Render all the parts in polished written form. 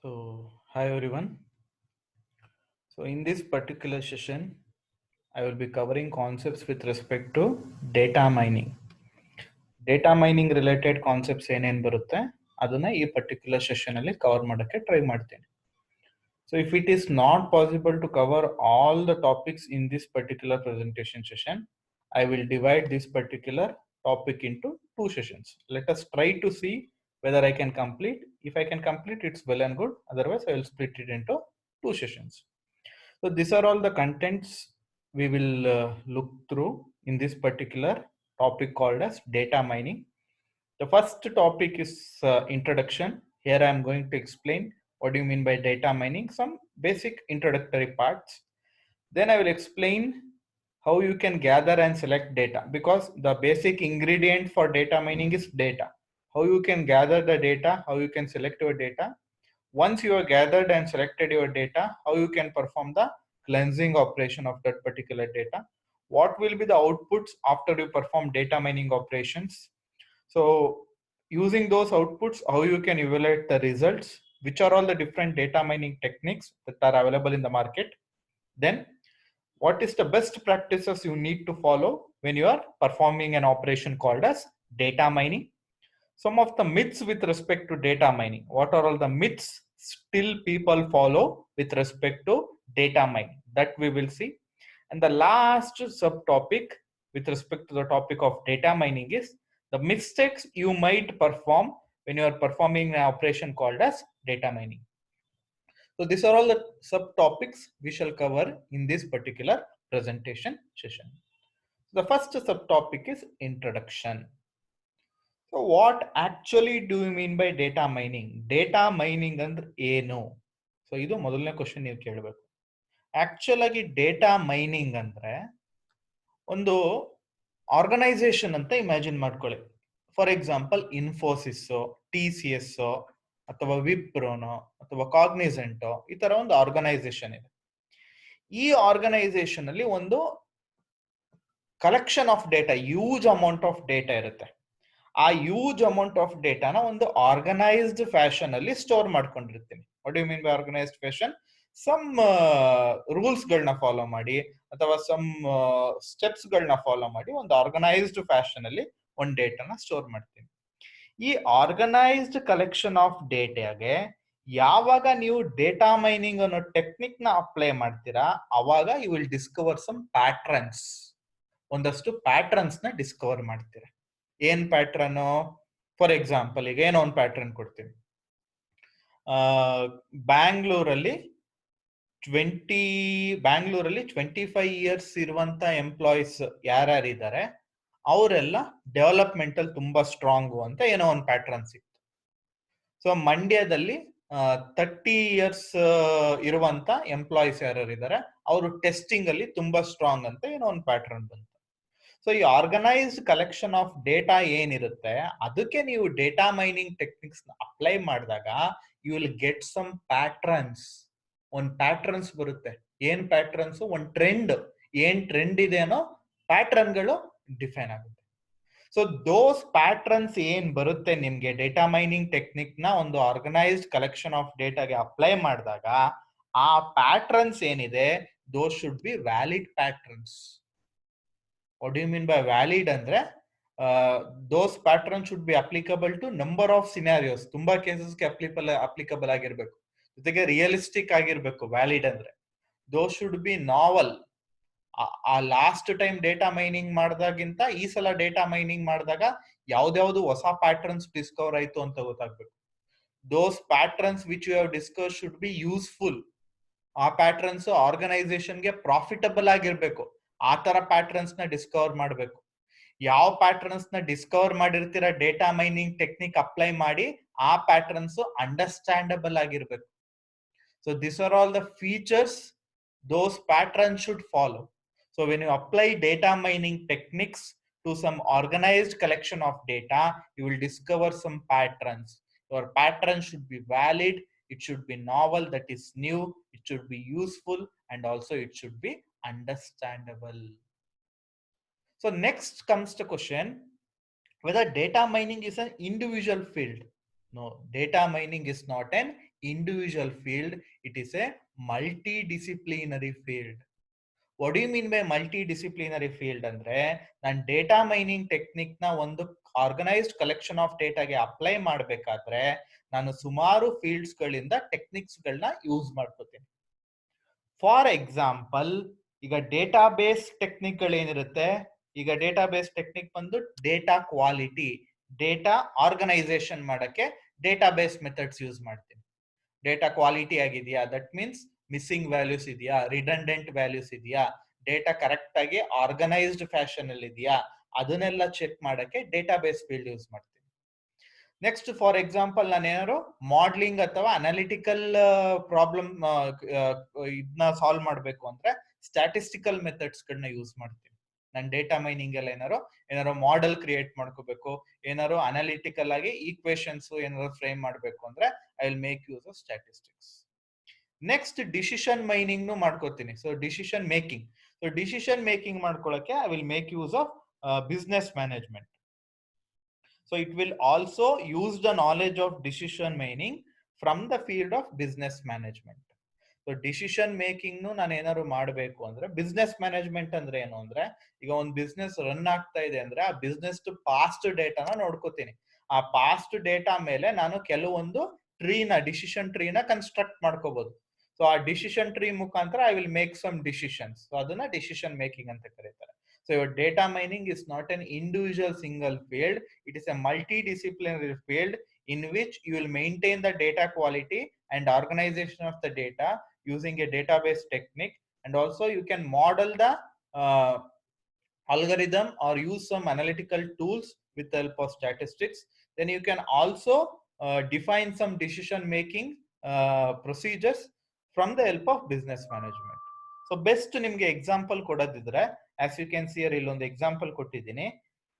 Hi everyone. So in this particular session, I will be covering concepts with respect to data mining. Data mining related concepts ಏನೇನು ಬರುತ್ತೆ ಅದನ್ನ ಈ particular session ಅಲ್ಲಿ cover ಮಾಡಕ್ಕೆ try ಮಾಡ್ತೀನಿ. So if it is not possible to cover all the topics in this particular presentation session, I will divide this particular topic into two sessions. Let us try to see whether I can complete. If I can complete, it's well and good. Otherwise, I will split it into two sessions. So these are all the contents we will look through in this particular topic called as data mining. The first topic is introduction. Here I am going to explain what do you mean by data mining, some basic introductory parts. Then I will explain how you can gather and select data, because the basic ingredient for data mining is data. How you can gather the data, how you can select your data. Once you have gathered and selected your data, how you can perform the cleansing operation of that particular data. What will be the outputs after you perform data mining operations. So using those outputs, how you can evaluate the results, which are all the different data mining techniques that are available in the market. Then what is the best practices you need to follow when you are performing an operation called as data mining. Some of the myths with respect to data mining. What are all the myths still people follow with respect to data mining? That we will see. And the last subtopic with respect to the topic of data mining is the mistakes you might perform when you are performing an operation called as data mining. So these are all the subtopics we shall cover in this particular presentation session. The first subtopic is introduction. So what actually do you mean by data mining? Data mining ಅಂದ್ರೆ ಏನು? So ಇದು ಮೊದಲನೇ question ನೀವು ಕೇಳಬೇಕು. Actual ಆಗಿ data mining ಅಂದ್ರೆ ಒಂದು organisation ಅಂತ ಇಮ್ಯಾಜಿನ್ ಮಾಡ್ಕೊಳ್ಳಿ. ಫಾರ್ ಎಕ್ಸಾಂಪಲ್ ಇನ್ಫೋಸಿಸ್, TCS ಅಥವಾ ವಿಪ್ರೋನೋ ಅಥವಾ ಕಾಗ್ನಿಸೆಂಟೋ, ಈ ತರ ಒಂದು ಆರ್ಗನೈಸೇಷನ್ ಇದೆ. ಈ ಆರ್ಗನೈಸೇಷನ್ ಅಲ್ಲಿ ಒಂದು collection of data, huge amount of data ಇರುತ್ತೆ. ಆ ಯೂಜ್ ಅಮೌಂಟ್ ಆಫ್ ಡೇಟಾನ ಒಂದು ಆರ್ಗನೈಸ್ಡ್ ಫ್ಯಾಷನ್ ಅಲ್ಲಿ ಸ್ಟೋರ್ ಮಾಡ್ಕೊಂಡಿರ್ತೀನಿ. What you mean by organised fashion? Some rules ಗಳನ್ನ ಫಾಲೋ ಮಾಡಿ ಅಥವಾ ಸಮ್ ಸ್ಟೆಪ್ಸ್ ಗಳನ್ನ ಫಾಲೋ ಮಾಡಿ ಒಂದು ಆರ್ಗನೈಸ್ಡ್ ಫ್ಯಾಷನ್ ಅಲ್ಲಿ ಒಂದು ಡೇಟಾನ ಸ್ಟೋರ್ ಮಾಡ್ತೀನಿ. ಈ ಆರ್ಗನೈಸ್ಡ್ ಕಲೆಕ್ಷನ್ ಆಫ್ ಡೇಟಾಗೆ ಯಾವಾಗ ನೀವು ಡೇಟಾ ಮೈನಿಂಗ್ ಅನ್ನೋ ಟೆಕ್ನಿಕ್ ನ ಅಪ್ಲೈ ಮಾಡ್ತೀರಾ, ಅವಾಗ you will discover some patterns. ಒಂದಷ್ಟು ಪ್ಯಾಟ್ರನ್ಸ್ ನ ಡಿಸ್ಕವರ್ ಮಾಡ್ತೀರಾ. ಏನ್ ಪ್ಯಾಟ್ರನ್? ಫಾರ್ ಎಕ್ಸಾಂಪಲ್ ಈಗ ಏನೋ ಒಂದು ಪ್ಯಾಟ್ರನ್ ಕೊಡ್ತೀನಿ. ಬ್ಯಾಂಗ್ಳೂರಲ್ಲಿ 25 ಇಯರ್ಸ್ ಇರುವಂತ ಎಂಪ್ಲಾಯೀಸ್ ಯಾರ್ಯಾರಿದ್ದಾರೆ ಅವರೆಲ್ಲ ಡೆವಲಪ್ಮೆಂಟ್ ಅಲ್ಲಿ ತುಂಬಾ ಸ್ಟ್ರಾಂಗು ಅಂತ ಏನೋ ಒಂದು ಪ್ಯಾಟ್ರನ್ ಸಿಕ್ತು. ಸೊ ಮಂಡ್ಯದಲ್ಲಿ 30 ಇಯರ್ಸ್ ಇರುವಂತ ಎಂಪ್ಲಾಯೀಸ್ ಯಾರ್ಯಾರಿದ್ದಾರೆ ಅವರು ಟೆಸ್ಟಿಂಗ್ ಅಲ್ಲಿ ತುಂಬಾ ಸ್ಟ್ರಾಂಗ್ ಅಂತ ಏನೋ ಒಂದು ಪ್ಯಾಟ್ರನ್ ಬಂತು. ಸೊ ಈ ಆರ್ಗನೈಸ್ಡ್ ಕಲೆಕ್ಷನ್ ಆಫ್ ಡೇಟಾ ಏನಿರುತ್ತೆ ಅದಕ್ಕೆ ನೀವು ಡೇಟಾ ಮೈನಿಂಗ್ ಟೆಕ್ನಿಕ್ಸ್ ಅಪ್ಲೈ ಮಾಡಿದಾಗ you will get some patterns. ಒಂದ್ ಪ್ಯಾಟ್ರನ್ಸ್ ಬರುತ್ತೆ. ಏನ್ ಪ್ಯಾಟ್ರನ್ಸ್? ಒಂದ್ ಟ್ರೆಂಡ್. ಏನ್ ಟ್ರೆಂಡ್ ಇದೆ ಅನ್ನೋ ಪ್ಯಾಟ್ರನ್ಗಳು ಡಿಫೈನ್ ಆಗುತ್ತೆ. ಸೊ ದೋಸ್ ಪ್ಯಾಟ್ರನ್ಸ್ ಏನ್ ಬರುತ್ತೆ ನಿಮ್ಗೆ ಡೇಟಾ ಮೈನಿಂಗ್ ಟೆಕ್ನಿಕ್ ನ ಒಂದು ಆರ್ಗನೈಸ್ಡ್ ಕಲೆಕ್ಷನ್ ಆಫ್ ಡೇಟಾಗೆ ಅಪ್ಲೈ ಮಾಡಿದಾಗ ಆ ಪ್ಯಾಟ್ರನ್ಸ್ ಏನಿದೆ those should be valid patterns. What do you mean by valid? ಅಂದ್ರೆ those patterns should be applicable to number of scenarios. ತುಂಬಾ ಕೇಸಸ್ಗೆ ಅಪ್ಲಿಕಬಲ್ ಆಗಿರ್ಬೇಕು, ಜೊತೆಗೆ ರಿಯಲಿಸ್ಟಿಕ್ ಆಗಿರ್ಬೇಕು. ವ್ಯಾಲಿಡ್ ಅಂದ್ರೆ those should be novel. ಆ ಲಾಸ್ಟ್ ಟೈಮ್ ಡೇಟಾ ಮೈನಿಂಗ್ ಮಾಡಿದಾಗಿಂತ ಈ ಸಲ data mining ಮಾಡಿದಾಗ ಯಾವ್ದಾವ್ದು ಹೊಸ ಪ್ಯಾಟರ್ನ್ಸ್ ಡಿಸ್ಕವರ್ ಆಯ್ತು ಅಂತ ಗೊತ್ತಾಗ್ಬೇಕು. those patterns which you have discussed should be useful. ಆ ಪ್ಯಾಟರ್ನ್ಸ್ ಆರ್ಗನೈಸೇಷನ್ಗೆ ಪ್ರಾಫಿಟಬಲ್ ಆಗಿರ್ಬೇಕು. ಆ ತರ ಪ್ಯಾಟರ್ನ್ಸ್ ನ ಡಿಸ್ಕವರ್ ಮಾಡಬೇಕು. ಯಾವ ಪ್ಯಾಟರ್ನ್ಸ್ ನ ಡಿಸ್ಕವರ್ ಮಾಡಿರ್ತೀರ ಡೇಟಾ ಮೈನಿಂಗ್ ಟೆಕ್ನಿಕ್ ಅಪ್ಲೈ ಮಾಡಿ ಆ ಪ್ಯಾಟರ್ನ್ಸ್ ಅಂಡರ್ಸ್ಟ್ಯಾಂಡಬಲ್ ಆಗಿರ್ಬೇಕು. So this are all the features those patterns should follow. So when you apply data mining techniques to some organised collection of data you will discover some patterns. Your pattern should be valid, it should be novel, that is new, it should be useful, and also it should be understandable. So next comes the question whether data mining is an individual field. No, data mining is not an individual field, it is a multidisciplinary field. What do you mean by multidisciplinary field ಅಂದ್ರೆ, ನಾನು data mining technique ನ ಒಂದು organised collection of ಡೇಟಾಗೆ apply ಮಾಡಬೇಕಾದ್ರೆ ನಾನು ಸುಮಾರು fields ಗಳಿಂದ techniques ಗಳನ್ನ ಯೂಸ್ ಮಾಡ್ಕೋತೀನಿ. ಫಾರ್ ಎಕ್ಸಾಂಪಲ್, ಈಗ ಡೇಟಾ ಬೇಸ್ ಟೆಕ್ನಿಕ್ ಗಳೇನಿರುತ್ತೆ, ಈಗ ಡೇಟಾ ಬೇಸ್ ಟೆಕ್ನಿಕ್ ಬಂದು ಡೇಟಾ ಕ್ವಾಲಿಟಿ, ಡೇಟಾ ಆರ್ಗನೈಸೇಷನ್ ಮಾಡಕ್ಕೆ ಡೇಟಾ ಬೇಸ್ ಮೆಥಡ್ಸ್ ಯೂಸ್ ಮಾಡ್ತೀನಿ. ಡೇಟಾ ಕ್ವಾಲಿಟಿ ಆಗಿದೆಯಾ, ದಟ್ ಮೀನ್ಸ್ ಮಿಸ್ಸಿಂಗ್ ವ್ಯಾಲ್ಯೂಸ್ ಇದೆಯಾ, ರಿಡಂಡೆಂಟ್ ವ್ಯಾಲ್ಯೂಸ್ ಇದೆಯಾ, ಡೇಟಾ ಕರೆಕ್ಟ್ ಆಗಿ ಆರ್ಗನೈಸ್ಡ್ ಫ್ಯಾಷನ್ ಅಲ್ಲಿ ಇದೆಯಾ, ಅದನ್ನೆಲ್ಲ ಚೆಕ್ ಮಾಡಕ್ಕೆ ಡೇಟಾ ಬೇಸ್ ಫೀಲ್ಡ್ ಯೂಸ್ ಮಾಡ್ತೀನಿ. ನೆಕ್ಸ್ಟ್ ಫಾರ್ ಎಕ್ಸಾಂಪಲ್, ನಾನು ಏನಾದ್ರು ಮಾಡ್ಲಿಂಗ್ ಅಥವಾ ಅನಾಲಿಟಿಕಲ್ ಪ್ರಾಬ್ಲಮ್ ಇದನ್ನ ಸಾಲ್ವ್ ಮಾಡಬೇಕು ಅಂದ್ರೆ ಸ್ಟ್ಯಾಟಿಸ್ಟಿಕಲ್ ಮೆಥಡ್ಸ್ ಗಳನ್ನ ಯೂಸ್ ಮಾಡ್ತೀನಿ. ನಾನು ಡೇಟಾ ಮೈನಿಂಗ್ ಎಲ್ಲ ಏನಾರು ಮಾಡೆಲ್ ಕ್ರಿಯೇಟ್ ಮಾಡ್ಕೋಬೇಕು, ಏನಾರು ಅನಾಲಿಟಿಕಲ್ ಆಗಿ ಈಕ್ವೇಶನ್ಸ್ ಏನಾದ್ರು ಫ್ರೇಮ್ ಮಾಡಬೇಕು ಅಂದ್ರೆ I will make use of statistics. Next decision mining ಮಾಡ್ಕೋತೀನಿ. So decision making, so decision making ಮಾಡ್ಕೊಳ್ಳಕ್ಕೆ I will make use of business management. So it will also use the knowledge of decision mining from the field of business management. So decision making ನಾನು ಏನಾದ್ರು ಮಾಡಬೇಕು ಅಂದ್ರೆ, business management ಅಂದ್ರೆ ಏನು ಅಂದ್ರೆ, ಈಗ ಒಂದು ಬಿಸ್ನೆಸ್ ರನ್ ಆಗ್ತಾ ಇದೆ ಅಂದ್ರೆ ಆ ಬಿಸ್ನೆಸ್ ಪಾಸ್ಟ್ ಡೇಟಾನ ನೋಡ್ಕೋತೀನಿ. ಆ ಪಾಸ್ಟ್ ಡೇಟಾ ಮೇಲೆ ನಾನು ಕೆಲವೊಂದು ಡಿಸಿಷನ್ ಟ್ರೀನ ಕನ್ಸ್ಟ್ರಕ್ಟ್ ಮಾಡ್ಕೋಬಹುದು. ಸೊ ಆ ಡಿಸಿಷನ್ ಟ್ರೀ ಮುಖಾಂತರ I will make some decisions. So ಅದನ್ನ ಡಿಸಿಷನ್ ಮೇಕಿಂಗ್ ಅಂತ ಕರೀತಾರೆ. So your data mining is not an individual single field, it is a multidisciplinary field in which you will maintain the data quality and organization of the data using a database technique, and also you can model the algorithm or use some analytical tools with the help of statistics. Then you can also define some decision making procedures from the help of business management. So best ನಿಮ್ಗೆ example ಕೊಡೋದಿದ್ರೆ, as you can see here ಇಲ್ಲೊಂದು example ಕೊಟ್ಟಿದ್ದೀನಿ.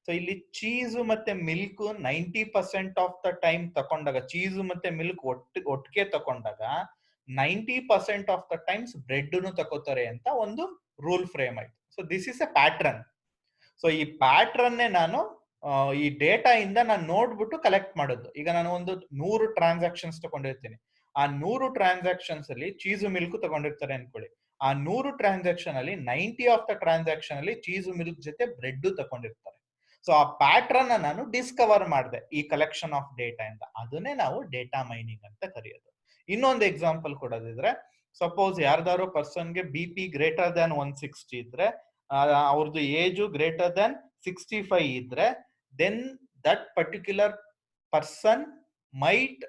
So ಇಲ್ಲಿ cheese ಮತ್ತೆ milk 90% of the time ತಕೊಂಡಾಗ, cheese ಮತ್ತೆ milk ಒಟ್ಟಿಗೆ ತಕೊಂಡಾಗ 90% ಆಫ್ ದ ಟೈಮ್ಸ್ ಬ್ರೆಡ್ ತಗೋತಾರೆ ಅಂತ ಒಂದು ರೂಲ್ ಫ್ರೇಮ್ ಆಯ್ತು. So this is a pattern. So ಈ ಪ್ಯಾಟ್ರನ್ ನಾನು ಈ ಡೇಟಾ ಇಂದ ನಾನು ನೋಡ್ಬಿಟ್ಟು ಕಲೆಕ್ಟ್ ಮಾಡೋದು. ಈಗ ನಾನು ಒಂದು 100 ಟ್ರಾನ್ಸಾಕ್ಷನ್ಸ್ ತಗೊಂಡಿರ್ತೀನಿ. ಆ 100 ಟ್ರಾನ್ಸಾಕ್ಷನ್ಸ್ ಅಲ್ಲಿ ಚೀಸು ಮಿಲ್ಕ್ ತಗೊಂಡಿರ್ತಾರೆ ಅನ್ಕೊಳ್ಳಿ. ಆ 100 ಟ್ರಾನ್ಸಾಕ್ಷನ್ ಅಲ್ಲಿ 90 ಆಫ್ ದ ಟ್ರಾನ್ಸಾಕ್ಷನ್ ಅಲ್ಲಿ ಚೀಸು ಮಿಲ್ಕ್ ಜೊತೆ ಬ್ರೆಡ್ ತಗೊಂಡಿರ್ತಾರೆ. ಸೊ ಆ ಪ್ಯಾಟ್ರನ್ ನಾನು ಡಿಸ್ಕವರ್ ಮಾಡಿದೆ ಈ ಕಲೆಕ್ಷನ್ ಆಫ್ ಡೇಟಾ ಇಂದ. ಅದನ್ನೇ ನಾವು ಡೇಟಾ ಮೈನಿಂಗ್ ಅಂತ ಕರೆಯೋದು. ಇನ್ನೊಂದು ಎಕ್ಸಾಂಪಲ್ ಕೊಡೋದಿದ್ರೆ, ಸಪೋಸ್ ಯಾರ್ದಾರೋ ಪರ್ಸನ್ಗೆ BP ಗ್ರೇಟರ್ ದ್ಯಾನ್ 160 ಇದ್ರೆ, ಅವ್ರದ್ದು ಏಜು ಗ್ರೇಟರ್ ದ್ಯಾನ್ 65 ಇದ್ರೆ, then that particular person might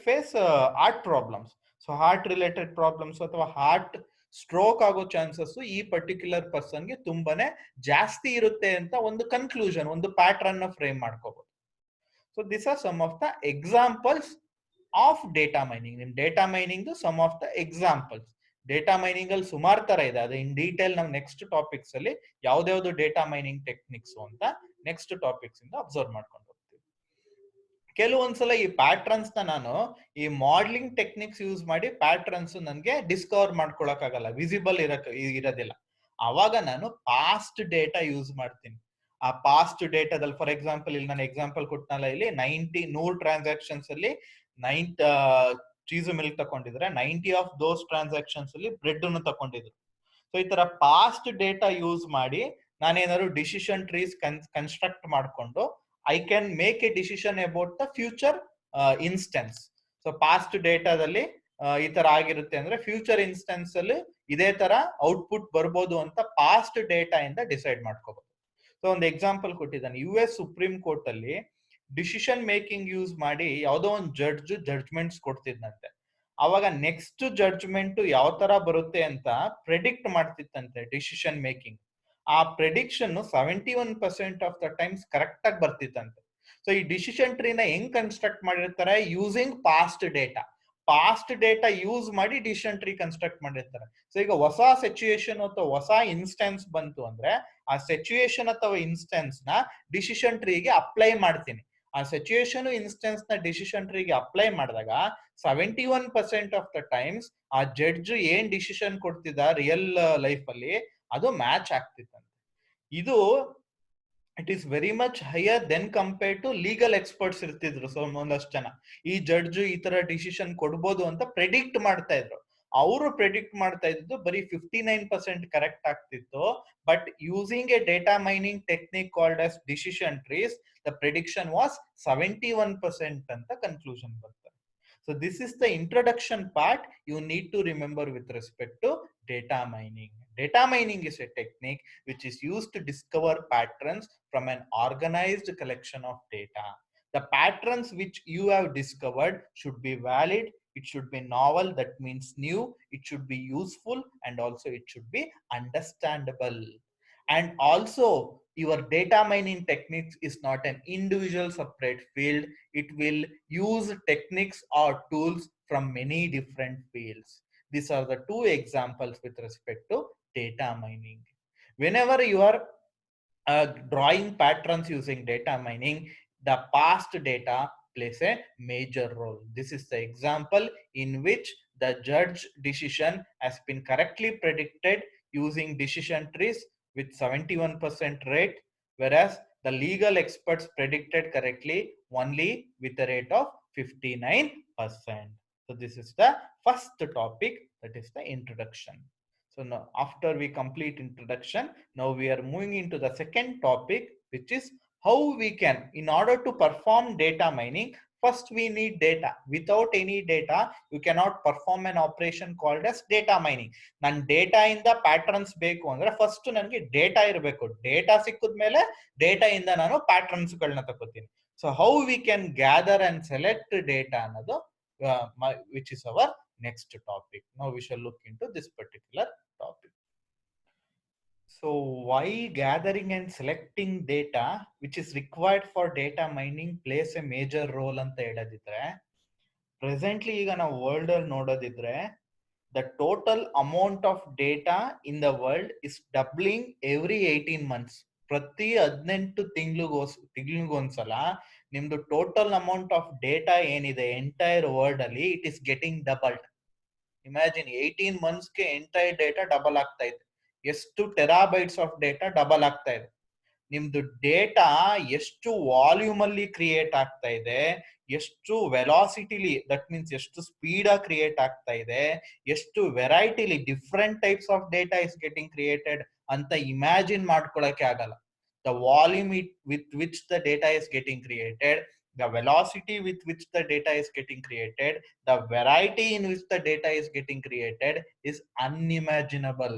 face heart problems. So heart related problems ಅಥವಾ ಹಾರ್ಟ್ ಸ್ಟ್ರೋಕ್ ಆಗೋ ಚಾನ್ಸಸ್ ಈ ಪರ್ಟಿಕ್ಯುಲರ್ ಪರ್ಸನ್ಗೆ ತುಂಬಾನೇ ಜಾಸ್ತಿ ಇರುತ್ತೆ ಅಂತ ಒಂದು ಕನ್ಕ್ಲೂಷನ್, ಒಂದು ಪ್ಯಾಟ್ರನ್ ಫ್ರೇಮ್ ಮಾಡ್ಕೋಬಹುದು. So this are some of the examples of data mining. ನಿಮ್ data mining some of the examples. Data mining ಅಲ್ಲಿ ಸುಮಾರು ತರ ಇದೆ, ಅದು ಇನ್ ಡೀಟೇಲ್ ನಾವು ನೆಕ್ಸ್ಟ್ ಟಾಪಿಕ್ಸ್ ಅಲ್ಲಿ ಯಾವ್ದಾವ್ದು ಡೇಟಾ ಮೈನಿಂಗ್ ಟೆಕ್ನಿಕ್ಸ್ ಅಂತ ನೆಕ್ಸ್ಟ್ ಟಾಪಿಕ್ಸ್ ಇಂದ ಅಬ್ಸರ್ವ್ ಮಾಡ್ಕೊಂಡು ಹೋಗ್ತೀವಿ. ಕೆಲವೊಂದ್ಸಲ ಈ ಪ್ಯಾಟ್ರನ್ಸ್ ನಾನು ಈ ಮಾಡಲಿಂಗ್ ಟೆಕ್ನಿಕ್ಸ್ ಯೂಸ್ ಮಾಡಿ ಪ್ಯಾಟ್ರನ್ಸ್ ನನಗೆ ಡಿಸ್ಕವರ್ ಮಾಡ್ಕೊಳಕ್ ಆಗಲ್ಲ, ವಿಸಿಬಲ್ ಇರೋದಿಲ್ಲ. ಅವಾಗ ನಾನು ಪಾಸ್ಟ್ ಡೇಟಾ ಯೂಸ್ ಮಾಡ್ತೀನಿ. ಆ ಪಾಸ್ಟ್ ಡೇಟಾದಲ್ಲಿ ಫಾರ್ ಎಕ್ಸಾಂಪಲ್ ಇಲ್ಲಿ ನಾನು ಎಕ್ಸಾಂಪಲ್ ಕೊಟ್ಟನಲ್ಲ, ಇಲ್ಲಿ 100 ಟ್ರಾನ್ಸಾಕ್ಷನ್ಸ್ ಅಲ್ಲಿ 9 ಚೀಸು ಮಿಲ್ಕ್ ತಗೊಂಡಿದ್ರೆ 90 ಆಫ್ ದೋಸ್ ಟ್ರಾನ್ಸಾಕ್ಷನ್ಸ್ ಅಲ್ಲಿ ಬ್ರೆಡ್ ಅನ್ನು ತಗೊಂಡಿದ್ರು. ಸೊ ಈ ತರ ಪಾಸ್ಟ್ ಡೇಟಾ ಯೂಸ್ ಮಾಡಿ ನಾನೇನಾದ್ರು ಡಿಸಿಷನ್ ಟ್ರೀಸ್ ಕನ್ಸ್ಟ್ರಕ್ಟ್ ಮಾಡ್ಕೊಂಡು I can make a decision about the future instance. So past ಡೇಟಾದಲ್ಲಿ ಈ ತರ ಆಗಿರುತ್ತೆ ಅಂದ್ರೆ ಫ್ಯೂಚರ್ ಇನ್ಸ್ಟೆನ್ಸ್ ಅಲ್ಲಿ ಇದೇ ತರ ಔಟ್ಪುಟ್ ಬರ್ಬೋದು ಅಂತ ಪಾಸ್ಟ್ ಡೇಟಾ ಇಂದ ಡಿಸೈಡ್ ಮಾಡ್ಕೋಬಹುದು. ಸೊ ಒಂದು ಎಕ್ಸಾಂಪಲ್ ಕೊಟ್ಟಿದ್ದಾನೆ. US ಸುಪ್ರೀಂ ಕೋರ್ಟ್ ಅಲ್ಲಿ ಡಿಸಿಷನ್ ಮೇಕಿಂಗ್ ಯೂಸ್ ಮಾಡಿ ಯಾವುದೋ ಒಂದು ಜಡ್ಜ್ಮೆಂಟ್ಸ್ ಕೊಡ್ತಿದ್ದಂತೆ. ಅವಾಗ ನೆಕ್ಸ್ಟ್ ಜಡ್ಜ್ಮೆಂಟ್ ಯಾವ ತರ ಬರುತ್ತೆ ಅಂತ ಪ್ರೆಡಿಕ್ಟ್ ಮಾಡ್ತಿತ್ತಂತೆ ಡಿಸಿಷನ್ ಮೇಕಿಂಗ್. ಆ prediction 71% of the times correct ಆಗಿ ಬರ್ತಿತ್ತಂತೆ. ಸೊ ಈ ಡಿಸಿಷನ್ ಟ್ರೀನ ಹೆಂಗ್ ಕನ್ಸ್ಟ್ರಕ್ಟ್ ಮಾಡಿರ್ತಾರೆ, using past data. Past data use ಮಾಡಿ ಡಿಸಿಷನ್ ಟ್ರೀ ಕನ್ಸ್ಟ್ರಕ್ಟ್ ಮಾಡಿರ್ತಾರೆ. ಸೊ ಈಗ ಹೊಸ ಸಿಚುಯೇಷನ್ ಅಥವಾ ಹೊಸ ಇನ್ಸ್ಟೆನ್ಸ್ ಬಂತು ಅಂದ್ರೆ ಆ ಸಿಚುಯೇಷನ್ ಅಥವಾ ಇನ್ಸ್ಟೆನ್ಸ್ ನ ಡಿಸಿಷನ್ ಟ್ರೀಗೆ ಅಪ್ಲೈ ಮಾಡ್ತೀನಿ. ಆ ಸಿಚುಯೇಷನ್ ಇನ್ಸ್ಟೆನ್ಸ್ ನ ಡಿಸಿಷನ್ ಟ್ರೀಗೆ ಅಪ್ಲೈ ಮಾಡಿದಾಗ 71% ಆಫ್ ದ ಟೈಮ್ಸ್ ಆ ಜಡ್ಜ್ ಏನ್ ಡಿಸಿಷನ್ ಕೊಡ್ತಿದ್ದ ರಿಯಲ್ ಲೈಫ್ ಅಲ್ಲಿ ಅದು ಮ್ಯಾಚ್ ಆಗ್ತಿತ್ತಂತೆ. ಇದು it is very much higher than compared to legal experts ಇರ್ತಿದ್ರು. ಸೊ ಒಂದಷ್ಟು ಜನ ಈ ಜಡ್ಜ್ ಈ ತರ ಡಿಸಿಷನ್ ಕೊಡ್ಬೋದು ಅಂತ ಪ್ರೆಡಿಕ್ಟ್ ಮಾಡ್ತಾ ಇದ್ರು. ಅವರು ಪ್ರೆಡಿಕ್ಟ್ ಮಾಡ್ತಾ ಇದ್ದು ಬರೀ 59% ಕರೆಕ್ಟ್ ಆಗ್ತಿತ್ತು. But using A data mining technique called as decision trees, the prediction was 71% ಅಂತ ಕನ್ಕ್ಲೂಷನ್ ಬರ್ತದೆ. So this is the introduction part you need to remember with respect to data mining. Data mining is a technique which is used to discover patterns from an organized collection of data. The patterns which you have discovered should be valid, it should be novel, that means new, it should be useful, and also it should be understandable. And also your data mining techniques is not an individual separate field. It will use techniques or tools from many different fields. These are the two examples with respect to data mining. Whenever you are drawing patterns using data mining, the past data plays a major role. This is the example in which the judge decision has been correctly predicted using decision trees with 71% rate, whereas the legal experts predicted correctly only with a rate of 59%. So this is the first topic, that is the introduction. So now after we complete introduction, now we are moving into the second topic, which is how we can, in order to perform data mining, first we need data. Without any data, you cannot perform an operation called as data mining. Nan data inda patterns beku andre first nange data irbeku. Data sikkudmele data inda nanu patterns galna takotini. So how we can gather and select data annadu which is our next topic. Now we shall look into this particular topic. So why gathering and selecting data which is required for data mining plays a major role ಅಂತ ಹೇಳೋದಿದ್ರೆ, presently ಈಗ ನಾವು world ಅಲ್ಲಿ ನೋಡೋದಿದ್ರೆ the total amount of data in the world is doubling every 18 months. ಪ್ರತಿ 18 ತಿಂಗಳಿಗೊಂದ್ಸಲ ನಿಮ್ದು total amount of data ಏನಿದೆ entire world ಅಲ್ಲಿ it is getting doubled. Imagine 18 ಮಂತ್ಸ್ಗೆ ಎಂಟೈರ್ ಡೇಟಾ ಡಬಲ್ ಆಗ್ತಾ ಇದೆ. ಎಷ್ಟು ಟೆರಾಬೈಟ್ಸ್ ಆಫ್ ಡೇಟಾ ಡಬಲ್ ಆಗ್ತಾ ಇದೆ. ನಿಮ್ದು ಡೇಟಾ ಎಷ್ಟು ವಾಲ್ಯೂಮ್ ಅಲ್ಲಿ ಕ್ರಿಯೇಟ್ ಆಗ್ತಾ ಇದೆ, ಎಷ್ಟು ವೆಲಾಸಿಟಿಲಿ, ದಟ್ ಮೀನ್ಸ್ ಎಷ್ಟು ಸ್ಪೀಡ್ ಆಗಿ ಕ್ರಿಯೇಟ್ ಆಗ್ತಾ ಇದೆ, ಎಷ್ಟು ವೆರೈಟಿಲಿ different types of data is getting created ಅಂತ ಇಮ್ಯಾಜಿನ್ ಮಾಡ್ಕೊಳಕ್ಕೆ ಆಗಲ್ಲ. The volume with which the data is getting created, the velocity with which the data is getting created, the variety in which the data is getting created is unimaginable.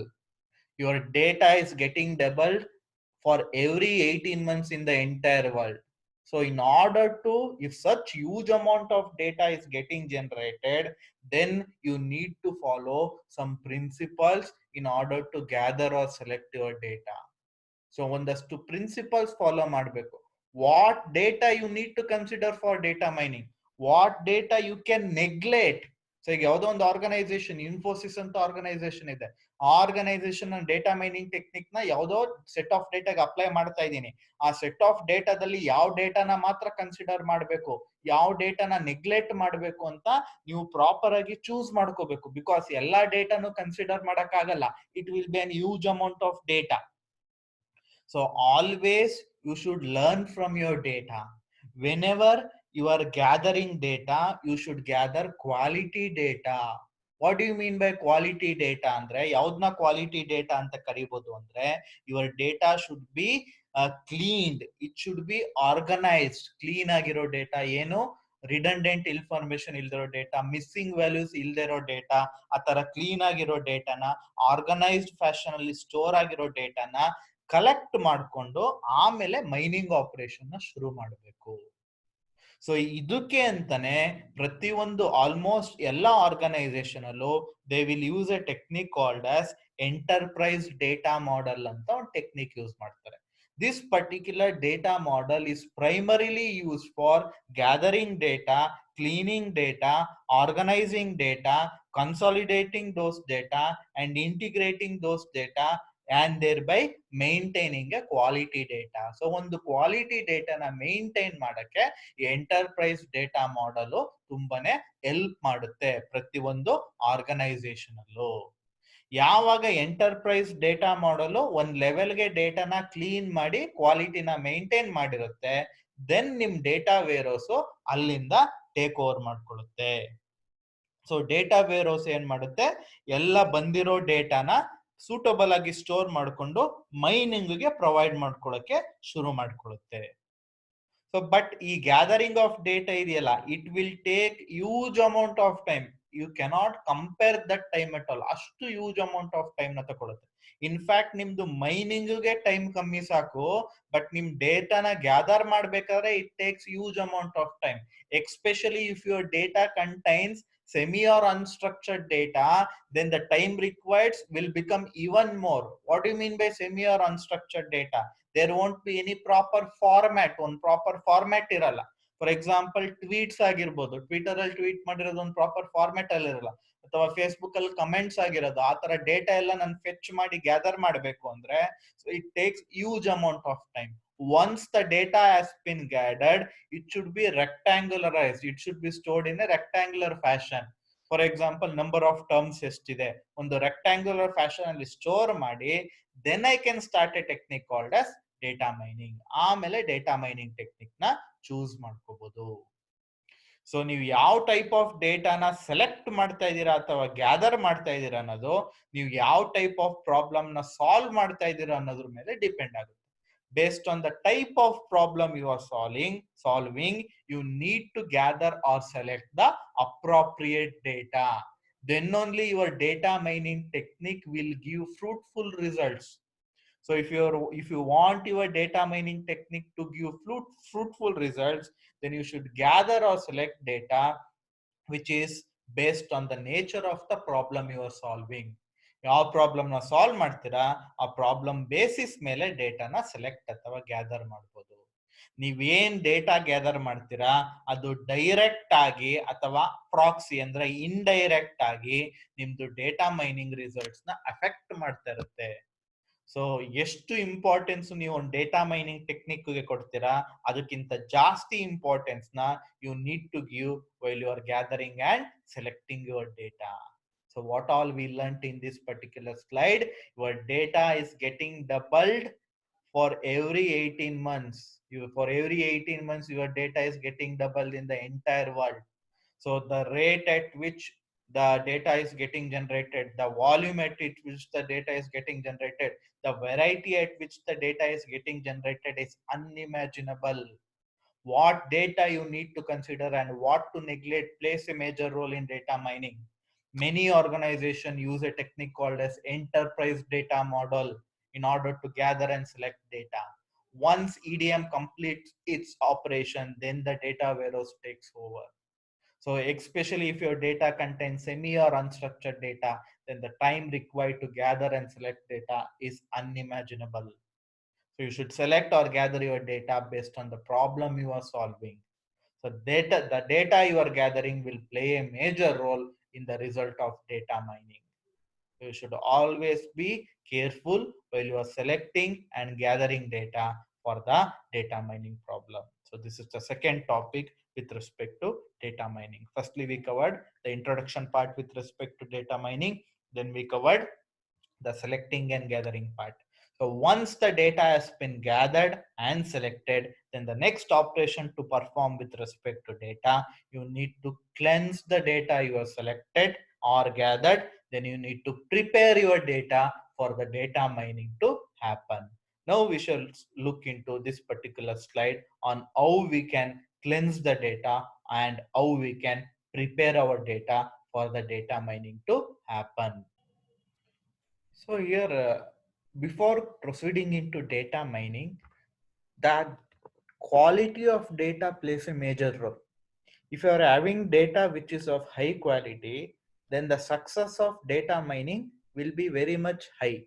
Your data is getting doubled for every 18 months in the entire world. So in order to, if such huge amount of data is getting generated, then you need to follow some principles in order to gather or select your data. So ಒಂದಷ್ಟು principles follow ಮಾಡಬೇಕು. What data you need to consider for data mining, what data you can neglect. So ಈಗ ಯಾವುದೋ ಒಂದು organisation, Infosys ಅಂತ organisation ಇದೆ, ಆ organisation data mining technique ನ ಯಾವುದೋ ಸೆಟ್ ಆಫ್ ಡೇಟಾಗೆ ಅಪ್ಲೈ ಮಾಡ್ತಾ ಇದ್ದೀನಿ. ಆ ಸೆಟ್ ಆಫ್ ಡೇಟಾದಲ್ಲಿ ಯಾವ ಡೇಟಾನ ಮಾತ್ರ ಕನ್ಸಿಡರ್ ಮಾಡಬೇಕು, ಯಾವ ಡೇಟಾನ ನೆಗ್ಲೆಕ್ಟ್ ಮಾಡಬೇಕು ಅಂತ ನೀವು ಪ್ರಾಪರ್ ಆಗಿ ಚೂಸ್ ಮಾಡ್ಕೋಬೇಕು. ಬಿಕಾಸ್ ಎಲ್ಲಾ ಡೇಟಾನು ಕನ್ಸಿಡರ್ ಮಾಡಕ್ ಆಗಲ್ಲ. It will be an huge amount of data. So always you should learn from your data. Whenever you are gathering data, you should gather quality data. What do you mean by quality data? Andre yaudna quality data anta karibodu andre, your data should be cleaned, it should be organized. Clean agiro data, ಏನು redundant information ಇಲ್ದಿರೋ data, missing values ಇಲ್ದಿರೋ data, ಆ ತರ clean ಆಗಿರೋ ಡೇಟಾನ, organised fashion ಅಲ್ಲಿ store ಆಗಿರೋ ಡೇಟಾನ collect ಮಾಡಿಕೊಂಡು ಆಮೇಲೆ ಮೈನಿಂಗ್ ಆಪರೇಷನ್ ನ ಶುರು ಮಾಡಬೇಕು. ಸೊ ಇದಕ್ಕೆ ಅಂತಾನೆ ಪ್ರತಿಯೊಂದು ಆಲ್ಮೋಸ್ಟ್ ಎಲ್ಲ ಆರ್ಗನೈಸೇಷನ್ ಅಲ್ಲೂ they will use A technique called as enterprise data model ಅಂತ ಒಂದು ಟೆಕ್ನಿಕ್ ಯೂಸ್ ಮಾಡ್ತಾರೆ. This particular data model is primarily used for gathering data, cleaning data, organizing data, consolidating those data, and integrating those data, and thereby maintaining a quality data. So ಒಂದು quality ಡೇಟಾನ maintain ಮಾಡಕ್ಕೆ enterprise data model ತುಂಬಾನೇ help ಮಾಡುತ್ತೆ ಪ್ರತಿಯೊಂದು organisation ಅಲ್ಲೂ. ಯಾವಾಗ enterprise data ಮಾಡಲು ಒಂದ್ ಲೆವೆಲ್ಗೆ ಡೇಟಾನ ಕ್ಲೀನ್ ಮಾಡಿ ಕ್ವಾಲಿಟಿನ ಮೇಂಟೈನ್ ಮಾಡಿರುತ್ತೆ, ದೆನ್ ನಿಮ್ ಡೇಟಾ ವೇರೋಸ್ ಅಲ್ಲಿಂದ ಟೇಕ್ ಓವರ್ ಮಾಡ್ಕೊಳ್ಳುತ್ತೆ. ಸೊ ಡೇಟಾ ವೇರೋಸ್ ಏನ್ ಮಾಡುತ್ತೆ, ಎಲ್ಲ ಬಂದಿರೋ ಡೇಟಾನ ಸೂಟಬಲ್ ಆಗಿ ಸ್ಟೋರ್ ಮಾಡಿಕೊಂಡು ಮೈನಿಂಗ್ಗೆ ಪ್ರೊವೈಡ್ ಮಾಡ್ಕೊಳ್ಳೋಕೆ ಶುರು ಮಾಡ್ಕೊಳ್ಳುತ್ತೆ. ಸೊ ಬಟ್ ಈ ಗ್ಯಾದರಿಂಗ್ ಆಫ್ ಡೇಟಾ ಇದೆಯಲ್ಲ, it will take huge amount of time. You cannot compare that time at all. ಅಷ್ಟು ಹ್ಯೂಜ್ ಅಮೌಂಟ್ ಆಫ್ ಟೈಮ್ ನ ತಗೊಳುತ್ತೆ. ಇನ್ಫ್ಯಾಕ್ಟ್ ನಿಮ್ದು ಮೈನಿಂಗ್ಗೆ ಟೈಮ್ ಕಮ್ಮಿ ಸಾಕು, ಬಟ್ ನಿಮ್ ಡೇಟಾನ ಗ್ಯಾದರ್ ಮಾಡ್ಬೇಕಾದ್ರೆ it takes huge amount of time. Especially if your data contains semi or unstructured data, then the time required will become even more. What do you mean by semi or unstructured data? There won't be any proper format. ಒಂದು proper format ಇರಲ್ಲ. For example tweets ಆಗಿರ್ಬೋದು, Twitter ಅಲ್ಲಿ tweet ಮಾಡಿರೋದು ಒಂದು proper format ಅಲ್ಲಿ ಇರಲ್ಲ, ಅಥವಾ Facebook ಅಲ್ಲಿ ಕಮೆಂಟ್ಸ್ ಆಗಿರೋದು, ಆ ತರ ಡೇಟಾ ಎಲ್ಲ ನಾನು ಫೆಚ್ ಮಾಡಿ ಗ್ಯಾದರ್ ಮಾಡಬೇಕು ಅಂದ್ರೆ it takes huge amount of time. Once the data has been gathered, it should be rectangularized. It should be stored in a rectangular fashion. For example number of terms ಎಷ್ಟಿದೆ, ಒಂದು rectangular fashion ಅಲ್ಲಿ store ಮಾಡಿ, then I can start a technique called as data mining. ಆಮೇಲೆ data mining technique ನ choose ಮಾಡ್ಕೋಬಹುದು. So ನೀವು ಯಾವ type of ಡೇಟಾನ select ಮಾಡ್ತಾ ಇದ್ದೀರಾ ಅಥವಾ ಗ್ಯಾದರ್ ಮಾಡ್ತಾ ಇದ್ದೀರಾ ಅನ್ನೋದು, ನೀವು ಯಾವ ಟೈಪ್ ಆಫ್ ಪ್ರಾಬ್ಲಮ್ ನ ಸಾಲ್ವ್ ಮಾಡ್ತಾ ಇದ್ದೀರಾ ಅನ್ನೋದ್ರ ಮೇಲೆ ಡಿಪೆಂಡ್ ಆಗುತ್ತೆ. Based on the type of problem you are solving, you need to gather or select the appropriate data. Then only your data mining technique will give fruitful results. So if you want your data mining technique to give fruitful results, then you should gather or select data which is based on the nature of the problem you are solving. ಯಾವ problem ನ solve ಮಾಡ್ತೀರಾ ಆ problem basis ಮೇಲೆ ಡೇಟಾನ select ಅಥವಾ gather ಮಾಡ್ಬೋದು. ನೀವೇನ್ data gather ಮಾಡ್ತೀರಾ ಅದು ಡೈರೆಕ್ಟ್ ಆಗಿ ಅಥವಾ ಪ್ರಾಕ್ಸಿ ಅಂದ್ರೆ ಇಂಡೈರೆಕ್ಟ್ ಆಗಿ ನಿಮ್ದು ಡೇಟಾ ಮೈನಿಂಗ್ ರಿಸಲ್ಟ್ಸ್ ನ ಅಫೆಕ್ಟ್ ಮಾಡ್ತಾ ಇರುತ್ತೆ. ಸೊ ಎಷ್ಟು ಇಂಪಾರ್ಟೆನ್ಸ್ ನೀವು ಒಂದು ಡೇಟಾ ಮೈನಿಂಗ್ ಟೆಕ್ನಿಕ್ ಗೆ ಕೊಡ್ತೀರಾ ಅದಕ್ಕಿಂತ ಜಾಸ್ತಿ ಇಂಪಾರ್ಟೆನ್ಸ್ ನ you need to give while you are gathering and selecting your data. So what all we learnt in this particular slide, your data is getting doubled for every 18 months. For every 18 months your data is getting doubled in the entire world. So the rate at which the data is getting generated, the volume at which the data is getting generated, the variety at which the data is getting generated is unimaginable. What data you need to consider and what to neglect plays a major role in data mining. Many organizations use a technique called as enterprise data model in order to gather and select data. Once EDM completes its operation, then the data warehouse takes over. So especially if your data contains semi or unstructured data, then the time required to gather and select data is unimaginable. So you should select or gather your data based on the problem you are solving. So the data you are gathering will play a major role in the result of data mining. So you should always be careful while you are selecting and gathering data for the data mining problem. So this is the second topic with respect to data mining. Firstly, we covered the introduction part with respect to data mining. Then we covered the selecting and gathering part. So once the data has been gathered and selected, then the next operation to perform with respect to data, you need to cleanse the data you have selected or gathered. Then you need to prepare your data for the data mining to happen. Now we shall look into this particular slide on how we can cleanse the data and how we can prepare our data for the data mining to happen. So here, before proceeding into data mining, the quality of data plays a major role. If you are having data which is of high quality, then the success of data mining will be very much high.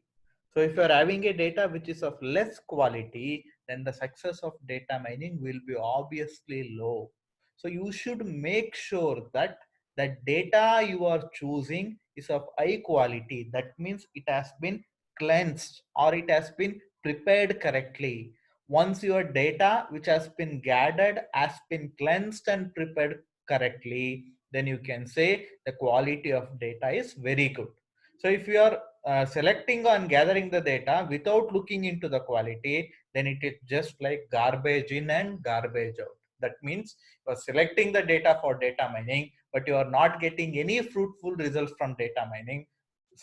So if you are having a data which is of less quality, then the success of data mining will be obviously low. So you should make sure that the data you are choosing is of high quality. That means it has been cleansed or it has been prepared correctly. Once your data which has been gathered has been cleansed and prepared correctly, then you can say the quality of data is very good. So if you are selecting and gathering the data without looking into the quality, then it is just like garbage in and garbage out. That means you are selecting the data for data mining, but you are not getting any fruitful results from data mining.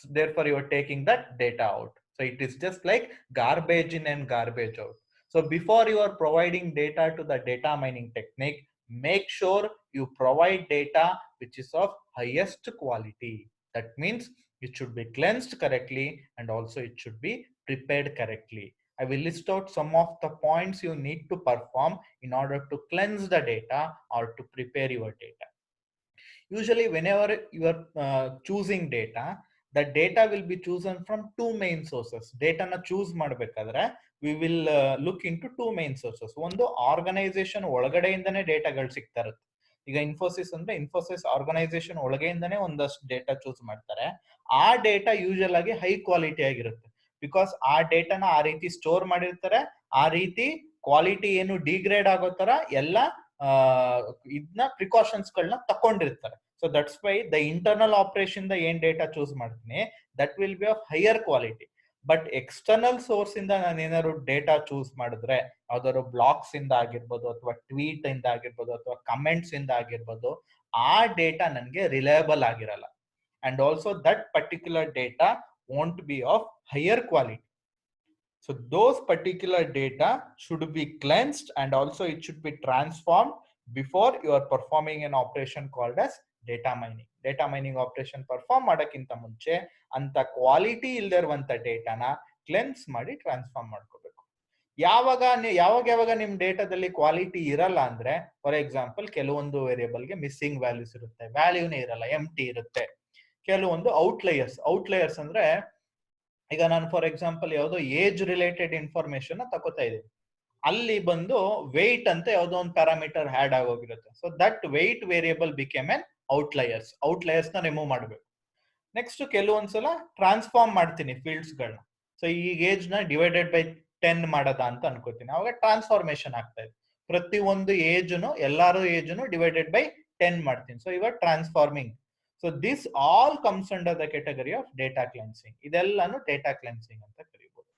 Therefore, you are taking that data out. So it is just like garbage in and garbage out. So before you are providing data to the data mining technique, make sure you provide data which is of highest quality. That means it should be cleansed correctly, and also it should be prepared correctly. I will list out some of the points you need to perform in order to cleanse the data or to prepare your data. Usually, whenever you are choosing data, the data will be chosen from two main sources. Data na choose ಮಾಡಬೇಕಾದ್ರೆ we will look into two main sources. ಒಂದು organisation ಒಳಗಡೆಯಿಂದನೇ ಡೇಟಾಗಳು ಸಿಗ್ತಾ ಇರುತ್ತೆ. ಈಗ ಇನ್ಫೋಸಿಸ್ ಅಂದ್ರೆ Infosys organisation ಒಳಗೆಯಿಂದನೇ ಒಂದಷ್ಟು data choose ಮಾಡ್ತಾರೆ. ಆ data usual ಆಗಿ ಹೈ ಕ್ವಾಲಿಟಿ ಆಗಿರುತ್ತೆ. ಬಿಕಾಸ್ ಆ ಡೇಟಾನ ಆ ರೀತಿ ಸ್ಟೋರ್ ಮಾಡಿರ್ತಾರೆ, ಆ ರೀತಿ ಕ್ವಾಲಿಟಿ ಏನು ಡಿಗ್ರೇಡ್ ಆಗೋ ತರ ಎಲ್ಲ ಇದನ್ನ ಪ್ರಿಕಾಷನ್ಸ್ ಗಳನ್ನ ತಕೊಂಡಿರ್ತಾರೆ. So that's why the internal operation ಏನ್ ಡೇಟಾ ಚೂಸ್ ಮಾಡ್ತೀನಿ, that will be of higher quality. But external source ಇಂದ ನಾನು ಏನಾದ್ರು ಡೇಟಾ ಚೂಸ್ ಮಾಡಿದ್ರೆ, ಯಾವ್ದಾದ್ರು ಬ್ಲಾಗ್ಸ್ ಇಂದ ಆಗಿರ್ಬೋದು, ಅಥವಾ ಟ್ವೀಟ್ ಇಂದ ಆಗಿರ್ಬೋದು, ಅಥವಾ ಕಮೆಂಟ್ಸ್ ಇಂದ ಆಗಿರ್ಬೋದು, ಆ ಡೇಟಾ ನನಗೆ ರಿಲಯಬಲ್ ಆಗಿರಲ್ಲ. And also that particular data won't be of higher quality. So those particular data should be cleansed, and also it should be transformed before you are performing an operation called as data mining. Data mining operation perform ಮಾಡಕ್ಕಿಂತ ಮುಂಚೆ ಅಂತ quality ಇಲ್ಲದೆ ಇರುವಂತ ಡೇಟಾನ cleanse ಮಾಡಿ transform ಮಾಡ್ಕೋಬೇಕು. ಯಾವಾಗ ನಿಮ್ ಡೇಟಾದಲ್ಲಿ quality ಇರಲ್ಲ ಅಂದ್ರೆ, ಫಾರ್ ಎಕ್ಸಾಂಪಲ್ ಕೆಲವೊಂದು ವೇರಿಯೇಬಲ್ಗೆ ಮಿಸ್ಸಿಂಗ್ ವ್ಯಾಲ್ಯೂಸ್ ಇರುತ್ತೆ, ವ್ಯಾಲ್ಯೂನೇ ಇರಲ್ಲ, ಎಂಟಿ ಇರುತ್ತೆ. ಕೆಲವೊಂದು ಔಟ್ಲೈಯರ್ಸ್ ಅಂದ್ರೆ, ಈಗ ನಾನು ಫಾರ್ ಎಕ್ಸಾಂಪಲ್ ಯಾವುದೋ ಏಜ್ ರಿಲೇಟೆಡ್ ಇನ್ಫಾರ್ಮೇಶನ್ ತಗೋತಾ ಇದ್ದೀನಿ, ಅಲ್ಲಿ ಬಂದು ವೆಯ್ಟ್ ಅಂತ ಯಾವುದೋ ಒಂದು ಪ್ಯಾರಾಮೀಟರ್ ಆಡ್ ಆಗೋಗಿರುತ್ತೆ. So that weight variable became an outliers ನ ರಿಮೂವ್ ಮಾಡಬೇಕು. ನೆಕ್ಸ್ಟ್ ಕೆಲವೊಂದ್ಸಲ ಟ್ರಾನ್ಸ್ಫಾರ್ಮ್ ಮಾಡ್ತೀನಿ ಫೀಲ್ಡ್ಸ್ ಗಳನ್ನ. ಸೊ ಈಗ ಏಜ್ ನ ಡಿವೈಡೆಡ್ ಬೈ 10 ಮಾಡದ ಅಂತ ಅನ್ಕೋತೀನಿ, ಅವಾಗ ಟ್ರಾನ್ಸ್ಫಾರ್ಮೇಶನ್ ಆಗ್ತಾ ಇದೆ. ಪ್ರತಿ ಒಂದು ಎಲ್ಲಾರು ಏಜ್ನು ಡಿವೈಡೆಡ್ ಬೈ 10 ಮಾಡ್ತೀನಿ. ಸೊ ಇವಾಗ transforming. So this all comes under the category of data cleansing. ಇದೆಲ್ಲಾನು data cleansing ಅಂತ ಕರೀಬಹುದು.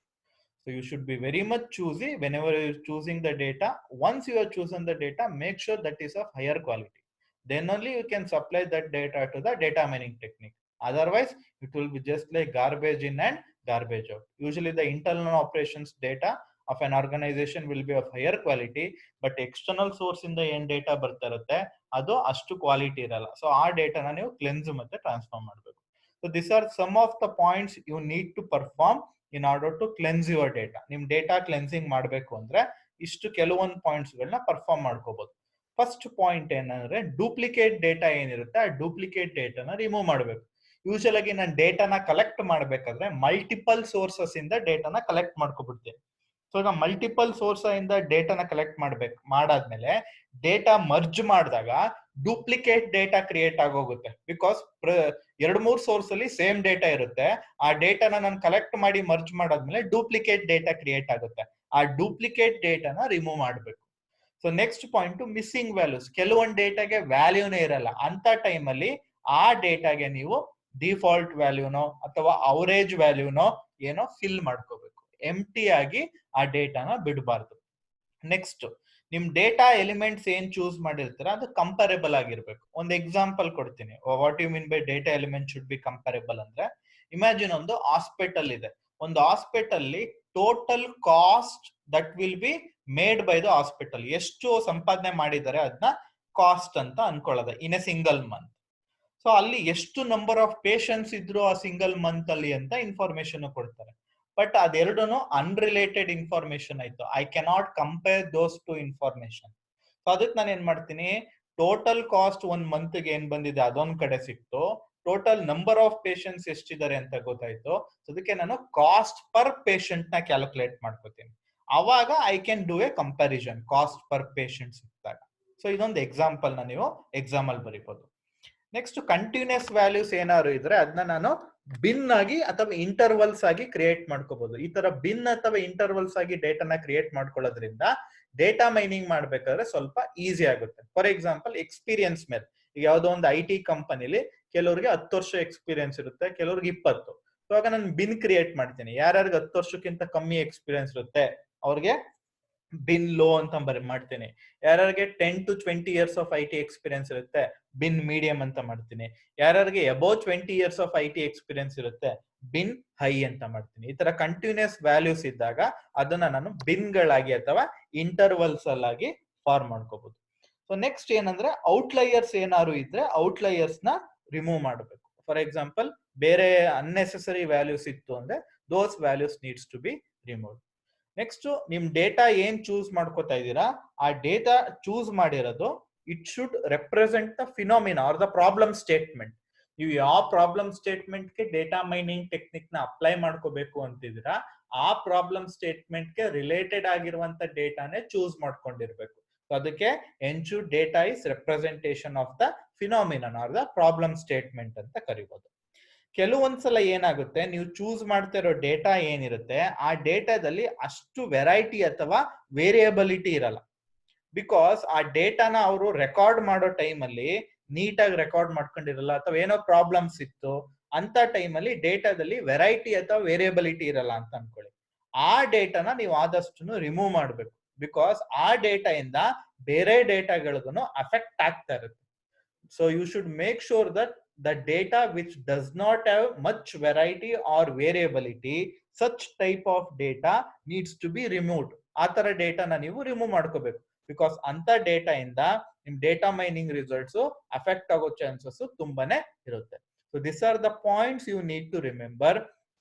So you should be very much choosy whenever you are choosing the data. Once you have chosen the data, make sure that is of higher quality. Then only you can supply that data to the data mining technique. Otherwise, it will be just like garbage in and garbage out. Usually the internal operations data of an organization will be of higher quality, but external source ಇಂದ ಏನ್ data ಬರ್ತಾ ಇರುತ್ತೆ ಅದು ಅಷ್ಟು quality ಇರಲ್ಲ. So ಆ ಡೇಟಾನ ನೀವು cleanse ಮತ್ತೆ ಟ್ರಾನ್ಸ್ಫಾರ್ಮ್ ಮಾಡಬೇಕು. So this are some of the points you need to perform in order to cleanse your data. ನಿಮ್ ಡೇಟಾ ಕ್ಲೆನ್ಸಿಂಗ್ ಮಾಡಬೇಕು ಅಂದ್ರೆ ಇಷ್ಟು ಕೆಲವೊಂದು ಪಾಯಿಂಟ್ಸ್ ಗಳನ್ನ ಪರ್ಫಾರ್ಮ್ ಮಾಡ್ಕೋಬಹುದು. ಫಸ್ಟ್ ಪಾಯಿಂಟ್ ಏನಂದ್ರೆ, ಡೂಪ್ಲಿಕೇಟ್ ಡೇಟಾ ಏನಿರುತ್ತೆ ಆ ಡೂಪ್ಲಿಕೇಟ್ ಡೇಟಾನ ರಿಮೂವ್ ಮಾಡಬೇಕು. ಯೂಶಲ್ ಆಗಿ ನಾನು ಡೇಟಾನ ಕಲೆಕ್ಟ್ ಮಾಡ್ಬೇಕಾದ್ರೆ ಮಲ್ಟಿಪಲ್ ಸೋರ್ಸಸ್ ಇಂದ ಡೇಟಾನ ಕಲೆಕ್ಟ್ ಮಾಡ್ಕೊಬಿಡ್ತೀನಿ. ಸೊ ಈಗ ಮಲ್ಟಿಪಲ್ ಸೋರ್ಸ್ ಇಂದ ಡೇಟಾನ ಕಲೆಕ್ಟ್ ಮಾಡಾದ್ಮೇಲೆ ಡೇಟಾ ಮರ್ಜ್ ಮಾಡಿದಾಗ ಡೂಪ್ಲಿಕೇಟ್ ಡೇಟಾ ಕ್ರಿಯೇಟ್ ಆಗೋಗುತ್ತೆ. ಬಿಕಾಸ್ 2-3 ಸೋರ್ಸ್ ಅಲ್ಲಿ ಸೇಮ್ ಡೇಟಾ ಇರುತ್ತೆ. ಆ ಡೇಟಾನ ನಾನು ಕಲೆಕ್ಟ್ ಮಾಡಿ ಮರ್ಜ್ ಮಾಡಾದ್ಮೇಲೆ ಡೂಪ್ಲಿಕೇಟ್ ಡೇಟಾ ಕ್ರಿಯೇಟ್ ಆಗುತ್ತೆ. ಆ ಡೂಪ್ಲಿಕೇಟ್ ಡೇಟಾನ ರಿಮೂವ್ ಮಾಡಬೇಕು. So next point, missing values. ಕೆಲವೊಂದು ಡೇಟಾಗೆ ವ್ಯಾಲ್ಯೂನೇ ಇರಲ್ಲ. ಅಂತ ಟೈಮಲ್ಲಿ ಆ ಡೇಟಾಗೆ ನೀವು ಡಿಫಾಲ್ಟ್ ವ್ಯಾಲ್ಯೂನೋ ಅಥವಾ ಅವರೇಜ್ ವ್ಯಾಲ್ಯೂನೋ ಏನೋ ಫಿಲ್ ಮಾಡ್ಕೋಬೇಕು. ಎಂಟಿ ಆಗಿ ಆ ಡೇಟಾನ ಬಿಡಬಾರ್ದು. ನೆಕ್ಸ್ಟ್, ನಿಮ್ ಡೇಟಾ ಎಲಿಮೆಂಟ್ಸ್ ಏನ್ ಚೂಸ್ ಮಾಡಿರ್ತೀರ ಅದು ಕಂಪೇರೇಬಲ್ ಆಗಿರ್ಬೇಕು. ಒಂದು ಎಕ್ಸಾಂಪಲ್ ಕೊಡ್ತೀನಿ. What you mean by data element should be comparable ಅಂದ್ರೆ, ಇಮ್ಯಾಜಿನ್ ಒಂದು ಹಾಸ್ಪಿಟಲ್ ಇದೆ. ಒಂದು hospital total cost that will be made by the hospital, ಎಷ್ಟು ಸಂಪಾದನೆ ಮಾಡಿದ್ದಾರೆ ಅದನ್ನ ಕಾಸ್ಟ್ ಅಂತ ಅನ್ಕೊಳ್ಳೋದು in a single month. So ಅಲ್ಲಿ ಎಷ್ಟು ನಂಬರ್ ಆಫ್ ಪೇಷಂಟ್ಸ್ ಇದ್ರು ಆ ಸಿಂಗಲ್ ಮಂತ್ ಅಲ್ಲಿ ಅಂತ ಇನ್ಫಾರ್ಮೇಶನ್ ಕೊಡ್ತಾರೆ. ಬಟ್ ಅದೆರಡೂ ಅನ್ರಿಲೇಟೆಡ್ ಇನ್ಫಾರ್ಮೇಶನ್ ಆಯ್ತು. I cannot compare those two information. So ಅದಕ್ಕೆ ನಾನು ಏನ್ ಮಾಡ್ತೀನಿ, ಟೋಟಲ್ ಕಾಸ್ಟ್ 1 ಮಂತ್ ಗೆ ಏನ್ ಬಂದಿದೆ ಅದೊಂದ್ ಕಡೆ ಸಿಕ್ತು, ಟೋಟಲ್ ನಂಬರ್ ಆಫ್ ಪೇಷಂಟ್ಸ್ ಎಷ್ಟಿದ್ದಾರೆ ಅಂತ ಗೊತ್ತಾಯ್ತು. ಸೊ ಅದಕ್ಕೆ ನಾನು ಕಾಸ್ಟ್ ಪರ್ ಪೇಷಂಟ್ ನ ಕ್ಯಾಲ್ಕುಲೇಟ್ ಮಾಡ್ಕೋತೀನಿ. ಅವಾಗ I can do a comparison cost per patient ಸಿಕ್ತಾಗ. ಸೊ ಇದೊಂದು ಎಕ್ಸಾಂಪಲ್ ನ ನೀವು ಎಕ್ಸಾಮ್ ಅಲ್ಲಿ ಬರೀಬಹುದು. ನೆಕ್ಸ್ಟ್, ಕಂಟಿನ್ಯೂಸ್ ವ್ಯಾಲ್ಯೂಸ್ ಏನಾದ್ರು ಇದ್ರೆ ಅದನ್ನ ನಾನು ಬಿನ್ ಆಗಿ ಅಥವಾ ಇಂಟರ್ವಲ್ಸ್ ಆಗಿ ಕ್ರಿಯೇಟ್ ಮಾಡ್ಕೋಬಹುದು. ಈ ತರ ಬಿನ್ ಅಥವಾ ಇಂಟರ್ವಲ್ಸ್ ಆಗಿ ಡೇಟಾನ ಕ್ರಿಯೇಟ್ ಮಾಡ್ಕೊಳ್ಳೋದ್ರಿಂದ ಡೇಟಾ ಮೈನಿಂಗ್ ಮಾಡ್ಬೇಕಾದ್ರೆ ಸ್ವಲ್ಪ ಈಸಿ ಆಗುತ್ತೆ. ಫಾರ್ ಎಕ್ಸಾಂಪಲ್, ಎಕ್ಸ್ಪೀರಿಯನ್ಸ್ ಮೇಲೆ, ಈಗ ಯಾವ್ದೋ ಒಂದು IT ಕಂಪನಿಲಿ ಕೆಲವ್ರಿಗೆ 10 ವರ್ಷ ಎಕ್ಸ್ಪೀರಿಯನ್ಸ್ ಇರುತ್ತೆ, ಕೆಲವ್ರಿಗೆ 20. ಇವಾಗ ನಾನು ಬಿನ್ ಕ್ರಿಯೇಟ್ ಮಾಡ್ತೀನಿ. ಯಾರ್ಯಾರಿಗೆ 10 ವರ್ಷಕ್ಕಿಂತ ಕಮ್ಮಿ ಎಕ್ಸ್ಪೀರಿಯನ್ಸ್ ಇರುತ್ತೆ ಅವ್ರಿಗೆ ಬಿನ್ ಲೋ ಅಂತ ಮಾಡ್ತೀನಿ. ಯಾರ್ಯಾರಿಗೆ 10 to 20 years of IT experience ಇರುತ್ತೆ ಬಿನ್ ಮೀಡಿಯಂ ಅಂತ ಮಾಡ್ತೀನಿ. ಯಾರ್ಯಾರಿಗೆ above 20 years of IT experience ಇರುತ್ತೆ ಬಿನ್ ಹೈ ಅಂತ ಮಾಡ್ತೀನಿ. ಈ ತರ ಕಂಟಿನ್ಯೂಸ್ ವ್ಯಾಲ್ಯೂಸ್ ಇದ್ದಾಗ ಅದನ್ನ ನಾನು ಬಿನ್ ಗಳಾಗಿ ಅಥವಾ ಇಂಟರ್ವಲ್ಸ್ ಅಲ್ಲಾಗಿ ಫಾರ್ಮ್ ಮಾಡ್ಕೋಬಹುದು. ಸೊ ನೆಕ್ಸ್ಟ್ ಏನಂದ್ರೆ ಔಟ್ಲೈಯರ್ಸ್ ಏನಾದ್ರು ಇದ್ರೆ ಔಟ್ಲೈಯರ್ಸ್ ನ ರಿಮೂವ್ ಮಾಡಬೇಕು. ಫಾರ್ ಎಕ್ಸಾಂಪಲ್ ಬೇರೆ ಅನ್ನೆಸೆಸರಿ ವ್ಯಾಲ್ಯೂಸ್ ಇತ್ತು ಅಂದ್ರೆ those values needs to be remove. Next ನಿಮ್ ಡೇಟಾ ಏನ್ ಚೂಸ್ ಮಾಡ್ಕೋತಾ ಇದ್ದೀರಾ ಆ ಡೇಟಾ ಚೂಸ್ ಮಾಡಿರೋದು it should represent the phenomena or the problem statement. ನೀವು ಯಾವ ಪ್ರಾಬ್ಲಮ್ ಸ್ಟೇಟ್ಮೆಂಟ್ ಗೆ ಡೇಟಾ ಮೈನಿಂಗ್ ಟೆಕ್ನಿಕ್ ನ ಅಪ್ಲೈ ಮಾಡ್ಕೋಬೇಕು ಅಂತಿದ್ದೀರಾ ಆ ಪ್ರಾಬ್ಲಮ್ ಸ್ಟೇಟ್ಮೆಂಟ್ ಗೆ ರಿಲೇಟೆಡ್ ಆಗಿರುವಂತ ಡೇಟಾನೇ ಚೂಸ್ ಮಾಡ್ಕೊಂಡಿರ್ಬೇಕು. ಅದಕ್ಕೆ ensure data is representation of the phenomenon R the problem statement ಅಂತ ಕರಿಬಹುದು. ಕೆಲವೊಂದ್ಸಲ ಏನಾಗುತ್ತೆ ನೀವು ಚೂಸ್ ಮಾಡ್ತಾ ಇರೋ ಡೇಟಾ ಏನಿರುತ್ತೆ ಆ ಡೇಟಾದಲ್ಲಿ ಅಷ್ಟು ವೆರೈಟಿ ಅಥವಾ ವೇರಿಯಬಿಲಿಟಿ ಇರಲ್ಲ. ಬಿಕಾಸ್ ಆ ಡೇಟಾನ ಅವರು ರೆಕಾರ್ಡ್ ಮಾಡೋ ಟೈಮಲ್ಲಿ ನೀಟಾಗಿ ರೆಕಾರ್ಡ್ ಮಾಡ್ಕೊಂಡಿರಲ್ಲ ಅಥವಾ ಏನೋ ಪ್ರಾಬ್ಲಮ್ಸ್ ಇತ್ತು ಅಂತ ಟೈಮಲ್ಲಿ ಡೇಟಾದಲ್ಲಿ ವೆರೈಟಿ ಅಥವಾ ವೇರಿಯಬಿಲಿಟಿ ಇರಲ್ಲ ಅಂತ ಅನ್ಕೊಳ್ಳಿ. ಆ ಡೇಟಾನ ನೀವು ಆದಷ್ಟು ರಿಮೂವ್ ಮಾಡಬೇಕು. ಬಿಕಾಸ್ ಆ ಡೇಟಾ ಇಂದ ಬೇರೆ ಡೇಟಾಗಳಿಗೂ ಅಫೆಕ್ಟ್ ಆಗ್ತಾ ಇರುತ್ತೆ. So you should make sure that the data which does not have much variety or variability, such type of data needs to be removed. ಆ ತರ ಡೇಟಾನ ನೀವು ರಿಮೂವ್ ಮಾಡ್ಕೋಬೇಕು. ಬಿಕಾಸ್ ಅಂತ ಡೇಟಾ ಇಂದ ನಿಮ್ ಡೇಟಾ ಮೈನಿಂಗ್ ರಿಸಲ್ಟ್ಸ್ ಅಫೆಕ್ಟ್ ಆಗೋ chances ತುಂಬಾನೇ ಇರುತ್ತೆ. So this are the points you need to remember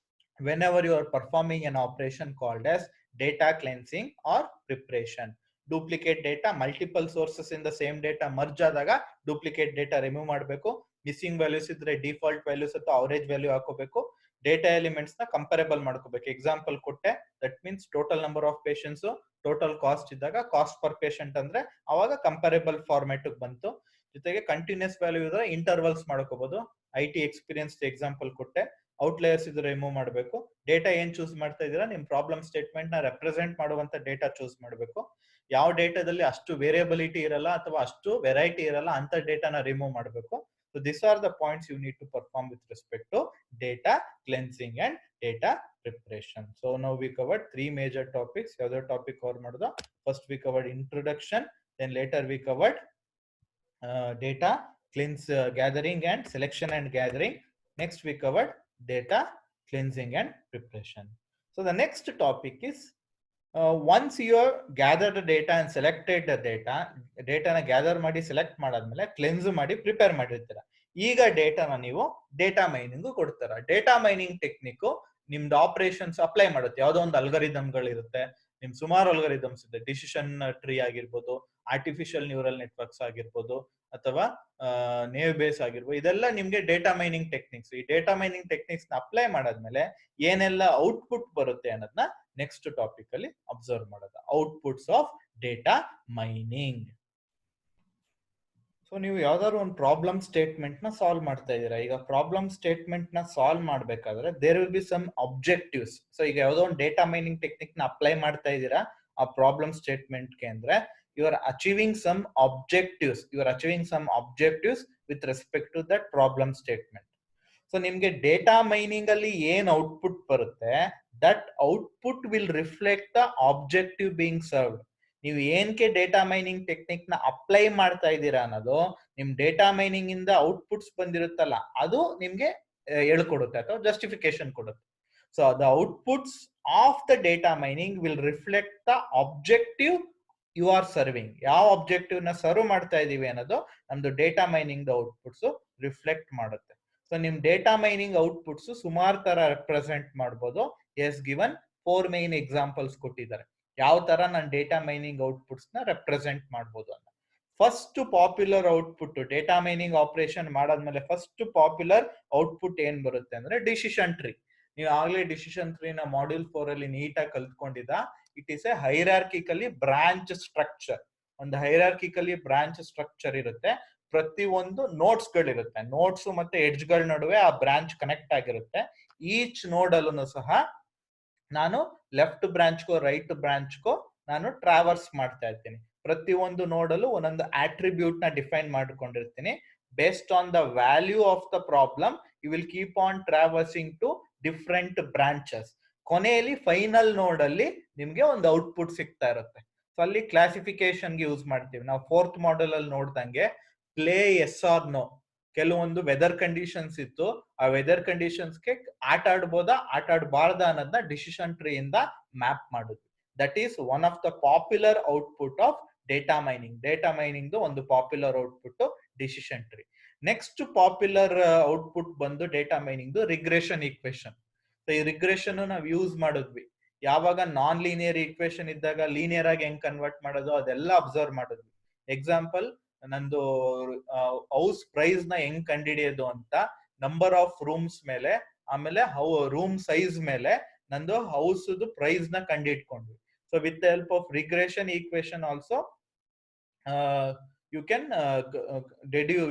whenever you are performing an operation called as data cleansing or preparation. Duplicate data, multiple sources in the same data merge ಆದಾಗ duplicate data remove ಮಾಡಬೇಕು. Missing values ಇದ್ರೆ default values ಅಥವಾ average value ಹಾಕೋಬೇಕು. Data elements ನ comparable ಮಾಡ್ಕೋಬೇಕು. Example ಕೊಟ್ಟೆ, that means total number of patients, total cost ಇದ್ದಾಗ cost per patient ಅಂದ್ರೆ ಅವಾಗ ಕಂಪೇರಬಲ್ ಫಾರ್ಮ್ಯಾಟ್ ಬಂತು. ಜೊತೆಗೆ ಕಂಟಿನ್ಯೂಸ್ ವ್ಯಾಲ್ಯೂ ಇದ್ರೆ ಇಂಟರ್ವಲ್ಸ್ ಮಾಡ್ಕೋಬಹುದು. IT ಎಕ್ಸ್ಪೀರಿಯನ್ಸ್ ಎಕ್ಸಾಂಪಲ್ ಕೊಟ್ಟೆ. ಔಟ್ಲೈಯರ್ಸ್ ಇದ್ರೆ ರಿಮೂವ್ ಮಾಡಬೇಕು. ಡೇಟಾ ಏನ್ ಚೂಸ್ ಮಾಡ್ತಾ ಇದೀರಾ ನಿಮ್ ಪ್ರಾಬ್ಲಮ್ ಸ್ಟೇಟ್ಮೆಂಟ್ ನ ರೆಪ್ರೆಸೆಂಟ್ ಮಾಡುವಂತ ಡೇಟಾ ಚೂಸ್ ಮಾಡಬೇಕು. ಯಾವ ಡೇಟಾದಲ್ಲಿ ಅಷ್ಟು ವೇರಿಯಬಿಲಿಟಿ ಇರಲ್ಲ ಅಥವಾ ಅಷ್ಟು ವೆರೈಟಿ ಇರಲ್ಲ ಅಂತ ಡೇಟಾನ ರಿಮೂವ್ ಮಾಡಬೇಕು. So these are the points you need to perform with respect to data cleansing and data preparation. So now we covered three major topics. Other topic cover madada. First we covered introduction, then later we covered data cleanse gathering and selection and gathering. Next we covered data cleansing and preparation. So the next topic is once you have gathered the data and selected the data na gather ಮಾಡಿ select ಮಾಡಾದ್ಮೇಲೆ cleanse ಮಾಡಿ prepare ಮಾಡಿರ್ತೀರಾ. ಈಗ ಡೇಟಾನ ನೀವು data mining ಕೊಡ್ತಾರ. Data mining technique ನಿಮ್ದು operations apply ಮಾಡುತ್ತೆ. ಯಾವ್ದೋ ಒಂದು ಅಲ್ಗಾರಿದಮ್ಗಳಿರುತ್ತೆ, ನಿಮ್ ಸುಮಾರು ಅಲ್ಗಾರಿದಮ್ಸ್ ಇದೆ. ಡಿಸಿಷನ್ ಟ್ರೀ ಆಗಿರ್ಬೋದು, ಆರ್ಟಿಫಿಷಿಯಲ್ ನ್ಯೂರಲ್ ನೆಟ್ವರ್ಕ್ಸ್ ಆಗಿರ್ಬೋದು, ಅಥವಾ ನೇವ್ ಬೇಸ್ ಆಗಿರ್ಬೋದು. ಇದೆಲ್ಲ ನಿಮ್ಗೆ ಡೇಟಾ ಮೈನಿಂಗ್ ಟೆಕ್ನಿಕ್ಸ್. ಈ ಡೇಟಾ ಮೈನಿಂಗ್ ಟೆಕ್ನಿಕ್ಸ್ ನ ಅಪ್ಲೈ ಮಾಡಾದ್ಮೇಲೆ ಏನೆಲ್ಲ ಔಟ್ಪುಟ್ ಬರುತ್ತೆ ಅನ್ನೋದನ್ನ ನೆಕ್ಸ್ಟ್ ಟಾಪಿಕ್ ಅಲ್ಲಿ ಅಬ್ಸರ್ವ್ ಮಾಡೋದು. Outputs of data mining. So ನೀವು ಯಾವ್ದಾದ್ರು ಒಂದು ಪ್ರಾಬ್ಲಮ್ ಸ್ಟೇಟ್ಮೆಂಟ್ ನ ಸಾಲ್ವ್ ಮಾಡ್ತಾ ಇದ್ದೀರಾ. ಈಗ ಪ್ರಾಬ್ಲಮ್ ಸ್ಟೇಟ್ಮೆಂಟ್ ನ ಸಾಲ್ವ್ ಮಾಡ್ಬೇಕಾದ್ರೆ there will be some objectives. So ಈಗ ಯಾವ್ದೋ ಒಂದು ಡೇಟಾ ಮೈನಿಂಗ್ ಟೆಕ್ನಿಕ್ ನ ಅಪ್ಲೈ ಮಾಡ್ತಾ ಇದ್ದೀರಾ ಆ ಪ್ರಾಬ್ಲಮ್ ಸ್ಟೇಟ್ಮೆಂಟ್ ಗೆ ಅಂದ್ರೆ you are achieving some objectives with respect to that problem statement. So ನಿಮ್ಗೆ ಡೇಟಾ ಮೈನಿಂಗ್ ಅಲ್ಲಿ ಏನ್ ಔಟ್ಪುಟ್ ಬರುತ್ತೆ that output will reflect the objective being served. ನೀವು ಏನಕ್ಕೆ ಡೇಟಾ ಮೈನಿಂಗ್ ಟೆಕ್ನಿಕ್ ನ ಅಪ್ಲೈ ಮಾಡ್ತಾ ಇದ್ದೀರಾ ಅನ್ನೋದು ನಿಮ್ ಡೇಟಾ ಮೈನಿಂಗ್ ಇಂದ ಔಟ್ಪುಟ್ಸ್ ಬಂದಿರುತ್ತಲ್ಲ ಅದು ನಿಮ್ಗೆ ಹೇಳ್ಕೊಡುತ್ತೆ ಅಥವಾ ಜಸ್ಟಿಫಿಕೇಶನ್ ಕೊಡುತ್ತೆ. So the outputs of the data mining will reflect the objective you are serving. ಯಾವ ಆಬ್ಜೆಕ್ಟಿವ್ ನ ಸರ್ವ್ ಮಾಡ್ತಾ ಇದೀವಿ ಅನ್ನೋದು ನಮ್ದು ಡೇಟಾ ಮೈನಿಂಗ್ ಔಟ್ಪುಟ್ಸ್ ರಿಫ್ಲೆಕ್ಟ್ ಮಾಡುತ್ತೆ. ಸೊ ನಿಮ್ ಡೇಟಾ ಮೈನಿಂಗ್ ಔಟ್ಪುಟ್ಸ್ ಸುಮಾರು ತರ ರೆಪ್ರೆಸೆಂಟ್ ಮಾಡಬಹುದು. ಎಸ್ ಗಿವನ್ 4 ಮೇನ್ ಎಕ್ಸಾಂಪಲ್ಸ್ ಕೊಟ್ಟಿದ್ದಾರೆ ಯಾವ ತರ ನಾನು ಡೇಟಾ ಮೈನಿಂಗ್ ಔಟ್ಪುಟ್ಸ್ ನ ರೆಪ್ರೆಸೆಂಟ್ ಮಾಡಬಹುದು ಅಂತ. First popular output data mining operation ಮಾಡಾದ್ಮೇಲೆ ಫಸ್ಟ್ ಪಾಪ್ಯುಲರ್ ಔಟ್ಪುಟ್ ಏನ್ ಬರುತ್ತೆ ಅಂದ್ರೆ ಡಿಸಿಷನ್ ಟ್ರೀ. ನೀವು ಆಗ್ಲೇ ಡಿಸಿಷನ್ ಟ್ರೀ ನ ಮಾಡ್ಯೂಲ್ 4 ಅಲ್ಲಿ ನೀಟಾಗಿ ಕಲ್ತ್ಕೊಂಡಿದ್ದ. It is a hierarchically branch structure. ಒಂದು ಹೈರಾರ್ಕಿಕಲಿ ಬ್ರಾಂಚ್ ಸ್ಟ್ರಕ್ಚರ್ ಇರುತ್ತೆ. ಪ್ರತಿ ಒಂದು ನೋಟ್ಸ್ ಗಳಿರುತ್ತೆ. ನೋಟ್ಸ್ ಮತ್ತೆ ಎಡ್ಜ್ ಗಳ ನಡುವೆ ಆ ಬ್ರಾಂಚ್ ಕನೆಕ್ಟ್ ಆಗಿರುತ್ತೆ. ಈಚ್ ನೋಡ್ ಅಲ್ಲೂ ಸಹ ನಾನು ಲೆಫ್ಟ್ ಬ್ರಾಂಚ್ಗೋ ರೈಟ್ ಬ್ರಾಂಚ್ಗೋ ನಾನು ಟ್ರಾವರ್ಸ್ ಮಾಡ್ತಾ ಇರ್ತೀನಿ. ಪ್ರತಿ ಒಂದು ನೋಡಲ್ಲೂ ಒಂದೊಂದು ಆಟ್ರಿಬ್ಯೂಟ್ ನ define ಮಾಡ್ಕೊಂಡಿರ್ತೀನಿ. based on the value of the problem you will keep on traversing to different branches. ಕೊನೆಯಲ್ಲಿ ಫೈನಲ್ ನೋಡ್ ಅಲ್ಲಿ ನಿಮ್ಗೆ ಒಂದು ಔಟ್ಪುಟ್ ಸಿಗ್ತಾ ಇರುತ್ತೆ. ಸೊ ಅಲ್ಲಿ ಕ್ಲಾಸಿಫಿಕೇಶನ್ ಗೆ ಯೂಸ್ ಮಾಡ್ತೀವಿ ನಾವು. ಫೋರ್ತ್ ಮಾಡೆಲ್ ಅಲ್ಲಿ ನೋಡ್ದಂಗೆ ಪ್ಲೇ ಎಸ್ ಆರ್ ನೋ, ಕೆಲವೊಂದು ವೆದರ್ ಕಂಡೀಷನ್ಸ್ ಇತ್ತು, ಆ ವೆದರ್ ಕಂಡೀಷನ್ಸ್ಗೆ ಆಟ ಆಡ್ಬೋದಾ ಆಟ ಆಡಬಾರ್ದಾ ಅನ್ನೋದನ್ನ ಡಿಸಿಷನ್ ಟ್ರೀ ಇಂದ ಮ್ಯಾಪ್ ಮಾಡುದು. That is one of the popular output of data mining. Data mining ಒಂದು popular output decision tree. Next popular output ಬಂದು data mining regression equation. So ಈ ರಿಗ್ರೆಷನ್ ನಾವು ಯೂಸ್ ಮಾಡಿದ್ವಿ ಯಾವಾಗ ನಾನ್ ಲೀನಿಯರ್ ಈಕ್ವೇಶನ್ ಇದ್ದಾಗ linear ಆಗಿ ಹೆಂಗ್ ಕನ್ವರ್ಟ್ ಮಾಡೋದು ಅದೆಲ್ಲ ಅಬ್ಸರ್ವ್ ಮಾಡಿದ್ವಿ. ಎಕ್ಸಾಂಪಲ್ ನಂದು ಹೌಸ್ ಪ್ರೈಸ್ ನ ಹೆಂಗ್ ಕಂಡುಹಿಡಿಯೋದು ಅಂತ ನಂಬರ್ ಆಫ್ ರೂಮ್ಸ್ ಮೇಲೆ ಆಮೇಲೆ ರೂಮ್ ಸೈಜ್ ಮೇಲೆ ನಂದು ಹೌಸ್ ಪ್ರೈಸ್ ನ ಕಂಡುಹಿಡ್ಕೊಂಡ್ವಿ. So with the help of regression equation also you can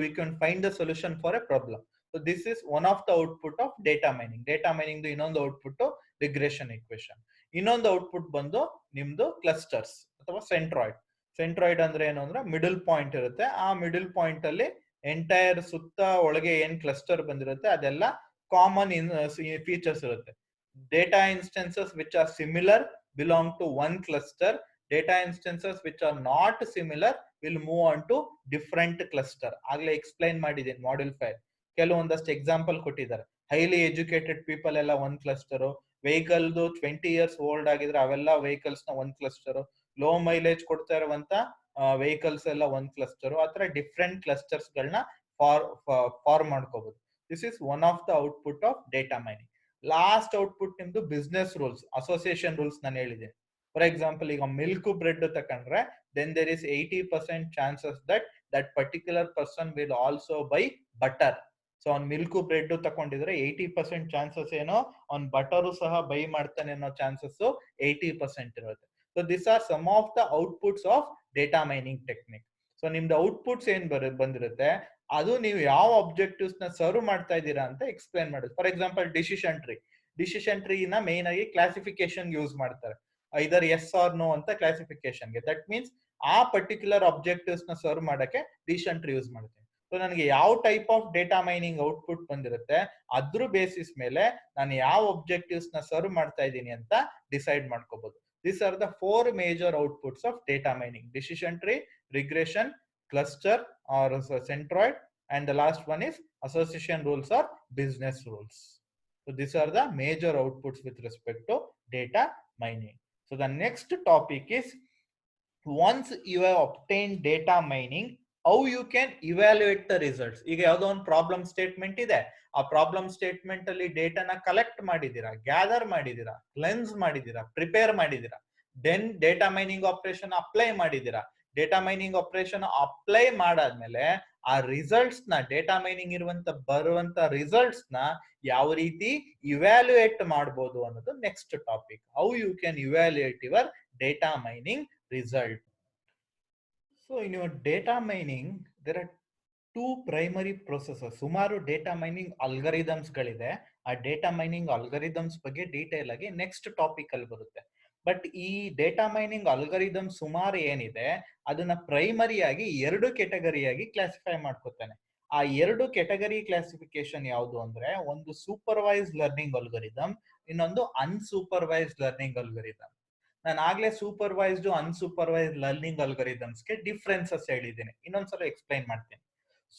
we can find the solution for a problem. So this is one of the output of data mining. Data mining do ಇನ್ನೊಂದು output regression equation. ಇನ್ನೊಂದು output ಬಂದು ನಿಮ್ದು clusters ಅಥವಾ centroid. Centroid ಅಂದ್ರೆ ಏನು ಅಂದ್ರೆ middle point ಇರುತ್ತೆ. ಆ ಮಿಡಲ್ ಪಾಯಿಂಟ್ ಅಲ್ಲಿ ಎಂಟೈರ್ ಸುತ್ತ ಒಳಗೆ ಏನ್ ಕ್ಲಸ್ಟರ್ ಬಂದಿರುತ್ತೆ ಅದೆಲ್ಲ ಕಾಮನ್ ಫೀಚರ್ಸ್ ಇರುತ್ತೆ. Data instances which are similar belong to one cluster. Data instances which are not similar will move on to different cluster. ಆಗ್ಲೇ ಎಕ್ಸ್ಪ್ಲೈನ್ ಮಾಡಿದ್ದೀನಿ ಮಾಡ್ಯೂಲ್ 5. ಕೆಲವೊಂದಷ್ಟು ಎಕ್ಸಾಂಪಲ್ ಕೊಟ್ಟಿದ್ದಾರೆ. ಹೈಲಿ ಎಜುಕೇಟೆಡ್ ಪೀಪಲ್ ಎಲ್ಲ ಒಂದ್ ಕ್ಲಸ್ಟರ್, ವೆಹಿಕಲ್ 20 years ಓಲ್ಡ್ ಆಗಿದ್ರೆ ಅವೆಲ್ಲ vehicles ನ ಒಂದ್ ಕ್ಲಸ್ಟರ್, ಲೋ ಮೈಲೇಜ್ ಕೊಡ್ತಾ ಇರುವಂತ ವೆಹಿಕಲ್ಸ್ ಎಲ್ಲ ಒಂದ್ ಕ್ಲಸ್ಟರ್. ಆತರ ಡಿಫ್ರೆಂಟ್ ಕ್ಲಸ್ಟರ್ಸ್ ಗಳನ್ನ ಫಾರ್ಮ್ ಮಾಡ್ಕೋಬಹುದು. This is one of the output of data mining. Last output ನಿಮ್ದು ಬಿಸ್ನೆಸ್ ರೂಲ್ಸ್, ಅಸೋಸಿಯೇಷನ್ ರೂಲ್ಸ್ ನಾನು ಹೇಳಿದ್ದೀನಿ. ಫಾರ್ ಎಕ್ಸಾಂಪಲ್ ಈಗ ಮಿಲ್ಕ್ ಬ್ರೆಡ್ ತಕೊಂಡ್ರೆ then there is 80% chances that that particular person will also buy butter. So ಅವ್ನ್ milk bread ತಕೊಂಡಿದ್ರೆ 80% chances ಏನೋ ಅವ್ನ್ butter ಸಹ by ಮಾಡ್ತಾನೆ ಅನ್ನೋ ಚಾನ್ಸಸ್ 80% ಇರುತ್ತೆ. So this are some of the outputs of data mining technique. So ನಿಮ್ದು outputs ಏನ್ ಬಂದಿರುತ್ತೆ ಅದು ನೀವು ಯಾವ ಅಬ್ಜೆಕ್ಟಿವ್ಸ್ ನ ಸರ್ವ್ ಮಾಡ್ತಾ ಇದ್ದೀರಾ ಅಂತ ಎಕ್ಸ್ಪ್ಲೈನ್ ಮಾಡುದು. For example decision tree. Decision tree ನ ಮೇನ್ ಆಗಿ ಕ್ಲಾಸಿಫಿಕೇಶನ್ ಯೂಸ್ ಮಾಡ್ತಾರೆ. ಐದರ್ ಎಸ್ ಆರ್ ನೋ ಅಂತ ಕ್ಲಾಸಿಫಿಕೇಶನ್ ಗೆ. ದಟ್ ಮೀನ್ಸ್ ಆ ಪರ್ಟಿಕ್ಯುಲರ್ ಅಬ್ಜೆಕ್ಟಿವ್ಸ್ ನ ಸರ್ವ್ ಮಾಡಕ್ಕೆ ಡಿಸಿಷನ್ ಟ್ರೀ ಯೂಸ್ ಮಾಡ್ತೀನಿ. ಸೊ ನನಗೆ ಯಾವ type of data mining output ಬಂದಿರುತ್ತೆ ಅದ್ರ ಬೇಸಿಸ್ ಮೇಲೆ ನಾನು ಯಾವ ಅಬ್ಜೆಕ್ಟಿವ್ಸ್ ನ ಸರ್ವ್ ಮಾಡ್ತಾ ಇದ್ದೀನಿ ಅಂತ ಡಿಸೈಡ್ ಮಾಡ್ಕೋಬಹುದು. These are the 4 major outputs of data mining: decision tree, regression, cluster or centroid, and the last one is association rules or business rules. So these are the major outputs with respect to data mining. So the next topic is, once you have obtained data mining, how you can evaluate the results. ಈಗ ಯಾವುದೋ ಒಂದು problem statement ಇದೆ, ಆ problem statement ಅಲ್ಲಿ ಡೇಟಾನ collect ಮಾಡಿದೀರಾ, gather ಮಾಡಿದೀರಾ, cleanse ಮಾಡಿದೀರಾ, ಪ್ರಿಪೇರ್ ಮಾಡಿದೀರಾ, then data mining operation apply ಮಾಡಿದೀರಾ. ಡೇಟಾ ಮೈನಿಂಗ್ ಆಪರೇಷನ್ ಅಪ್ಲೈ ಮಾಡಾದ್ಮೇಲೆ ಆ ರಿಸಲ್ಟ್ಸ್ ನ, ಡೇಟಾ ಮೈನಿಂಗ್ ಬರುವಂತ ರಿಸಲ್ಟ್ಸ್ ನ ಯಾವ ರೀತಿ ಇವ್ಯಾಲ್ಯೂಯೇಟ್ ಮಾಡಬಹುದು ಅನ್ನೋದು next topic. How you can evaluate your data mining result. So in your data mining there are two primary processes. ಸುಮಾರು ಡೇಟಾ ಮೈನಿಂಗ್ ಅಲ್ಗಾರಿದಮ್ಸ್ ಗಳಿದೆ. ಆ ಡೇಟಾ ಮೈನಿಂಗ್ ಅಲ್ಗಾರಿದಮ್ಸ್ ಬಗ್ಗೆ ಡೀಟೇಲ್ ಆಗಿ ನೆಕ್ಸ್ಟ್ ಟಾಪಿಕ್ ಅಲ್ಲಿ ಬರುತ್ತೆ. ಬಟ್ ಈ ಡೇಟಾ ಮೈನಿಂಗ್ ಅಲ್ಗಾರಿದಮ್ ಸುಮಾರು ಏನಿದೆ ಅದನ್ನ ಪ್ರೈಮರಿ ಆಗಿ 2 ಕೆಟಗರಿಯಾಗಿ ಕ್ಲಾಸಿಫೈ ಮಾಡ್ಕೊತಾನೆ. ಆ 2 ಕೆಟಗರಿ ಕ್ಲಾಸಿಫಿಕೇಶನ್ ಯಾವುದು ಅಂದ್ರೆ, ಒಂದು ಸೂಪರ್ವೈಸ್ಡ್ ಲರ್ನಿಂಗ್ ಅಲ್ಗಾರಿದಮ್, ಇನ್ನೊಂದು ಅನ್ಸೂಪರ್ವೈಸ್ಡ್ ಲರ್ನಿಂಗ್ ಅಲ್ಗಾರಿದಮ್. ನಾನು ಆಗ್ಲೇ ಸೂಪರ್ವೈಸ್ಡ್ ಅನ್ಸೂಪರ್ವೈಸ್ಡ್ ಲರ್ನಿಂಗ್ ಅಲ್ಗಾರಿದಮ್ಸ್ಗೆ ಡಿಫ್ರೆನ್ಸಸ್ ಹೇಳಿದ್ದೀನಿ, ಇನ್ನೊಂದ್ಸಲ ಎಕ್ಸ್ಪ್ಲೈನ್ ಮಾಡ್ತೀನಿ.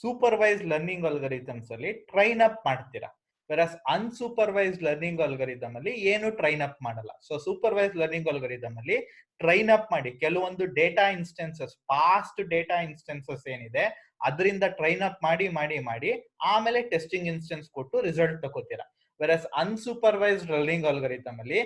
ಸೂಪರ್ವೈಸ್ಡ್ ಲರ್ನಿಂಗ್ ಅಲ್ಗಾರಿದಮ್ಸ್ ಅಲ್ಲಿ ಟ್ರೈನ್ ಅಪ್ ಮಾಡ್ತೀರಾ, ವೆರಸ್ ಅನ್ಸೂಪರ್ವೈಸ್ಡ್ ಲರ್ನಿಂಗ್ ಅಲ್ಗಾರಿದಮ್ ಅಲ್ಲಿ ಏನು ಟ್ರೈನ್ ಅಪ್ ಮಾಡಲ್ಲ. ಸೊ ಸೂಪರ್ವೈಸ್ಡ್ ಲರ್ನಿಂಗ್ ಅಲ್ಗಾರಿದಮ್ ಅಲ್ಲಿ ಟ್ರೈನ್ ಅಪ್ ಮಾಡಿ ಕೆಲವೊಂದು data instances, past data instances ಏನಿದೆ ಅದರಿಂದ ಟ್ರೈನ್ ಅಪ್ ಮಾಡಿ ಮಾಡಿ ಮಾಡಿ ಆಮೇಲೆ ಟೆಸ್ಟಿಂಗ್ ಇನ್ಸ್ಟೆನ್ಸ್ ಕೊಟ್ಟು ರಿಸಲ್ಟ್ ತಗೋತೀರಾ. ವೆರಸ್ ಅನ್ಸೂಪರ್ವೈಸ್ಡ್ ಲರ್ನಿಂಗ್ ಅಲ್ಗಾರಿದಮ್ ಅಲ್ಲಿ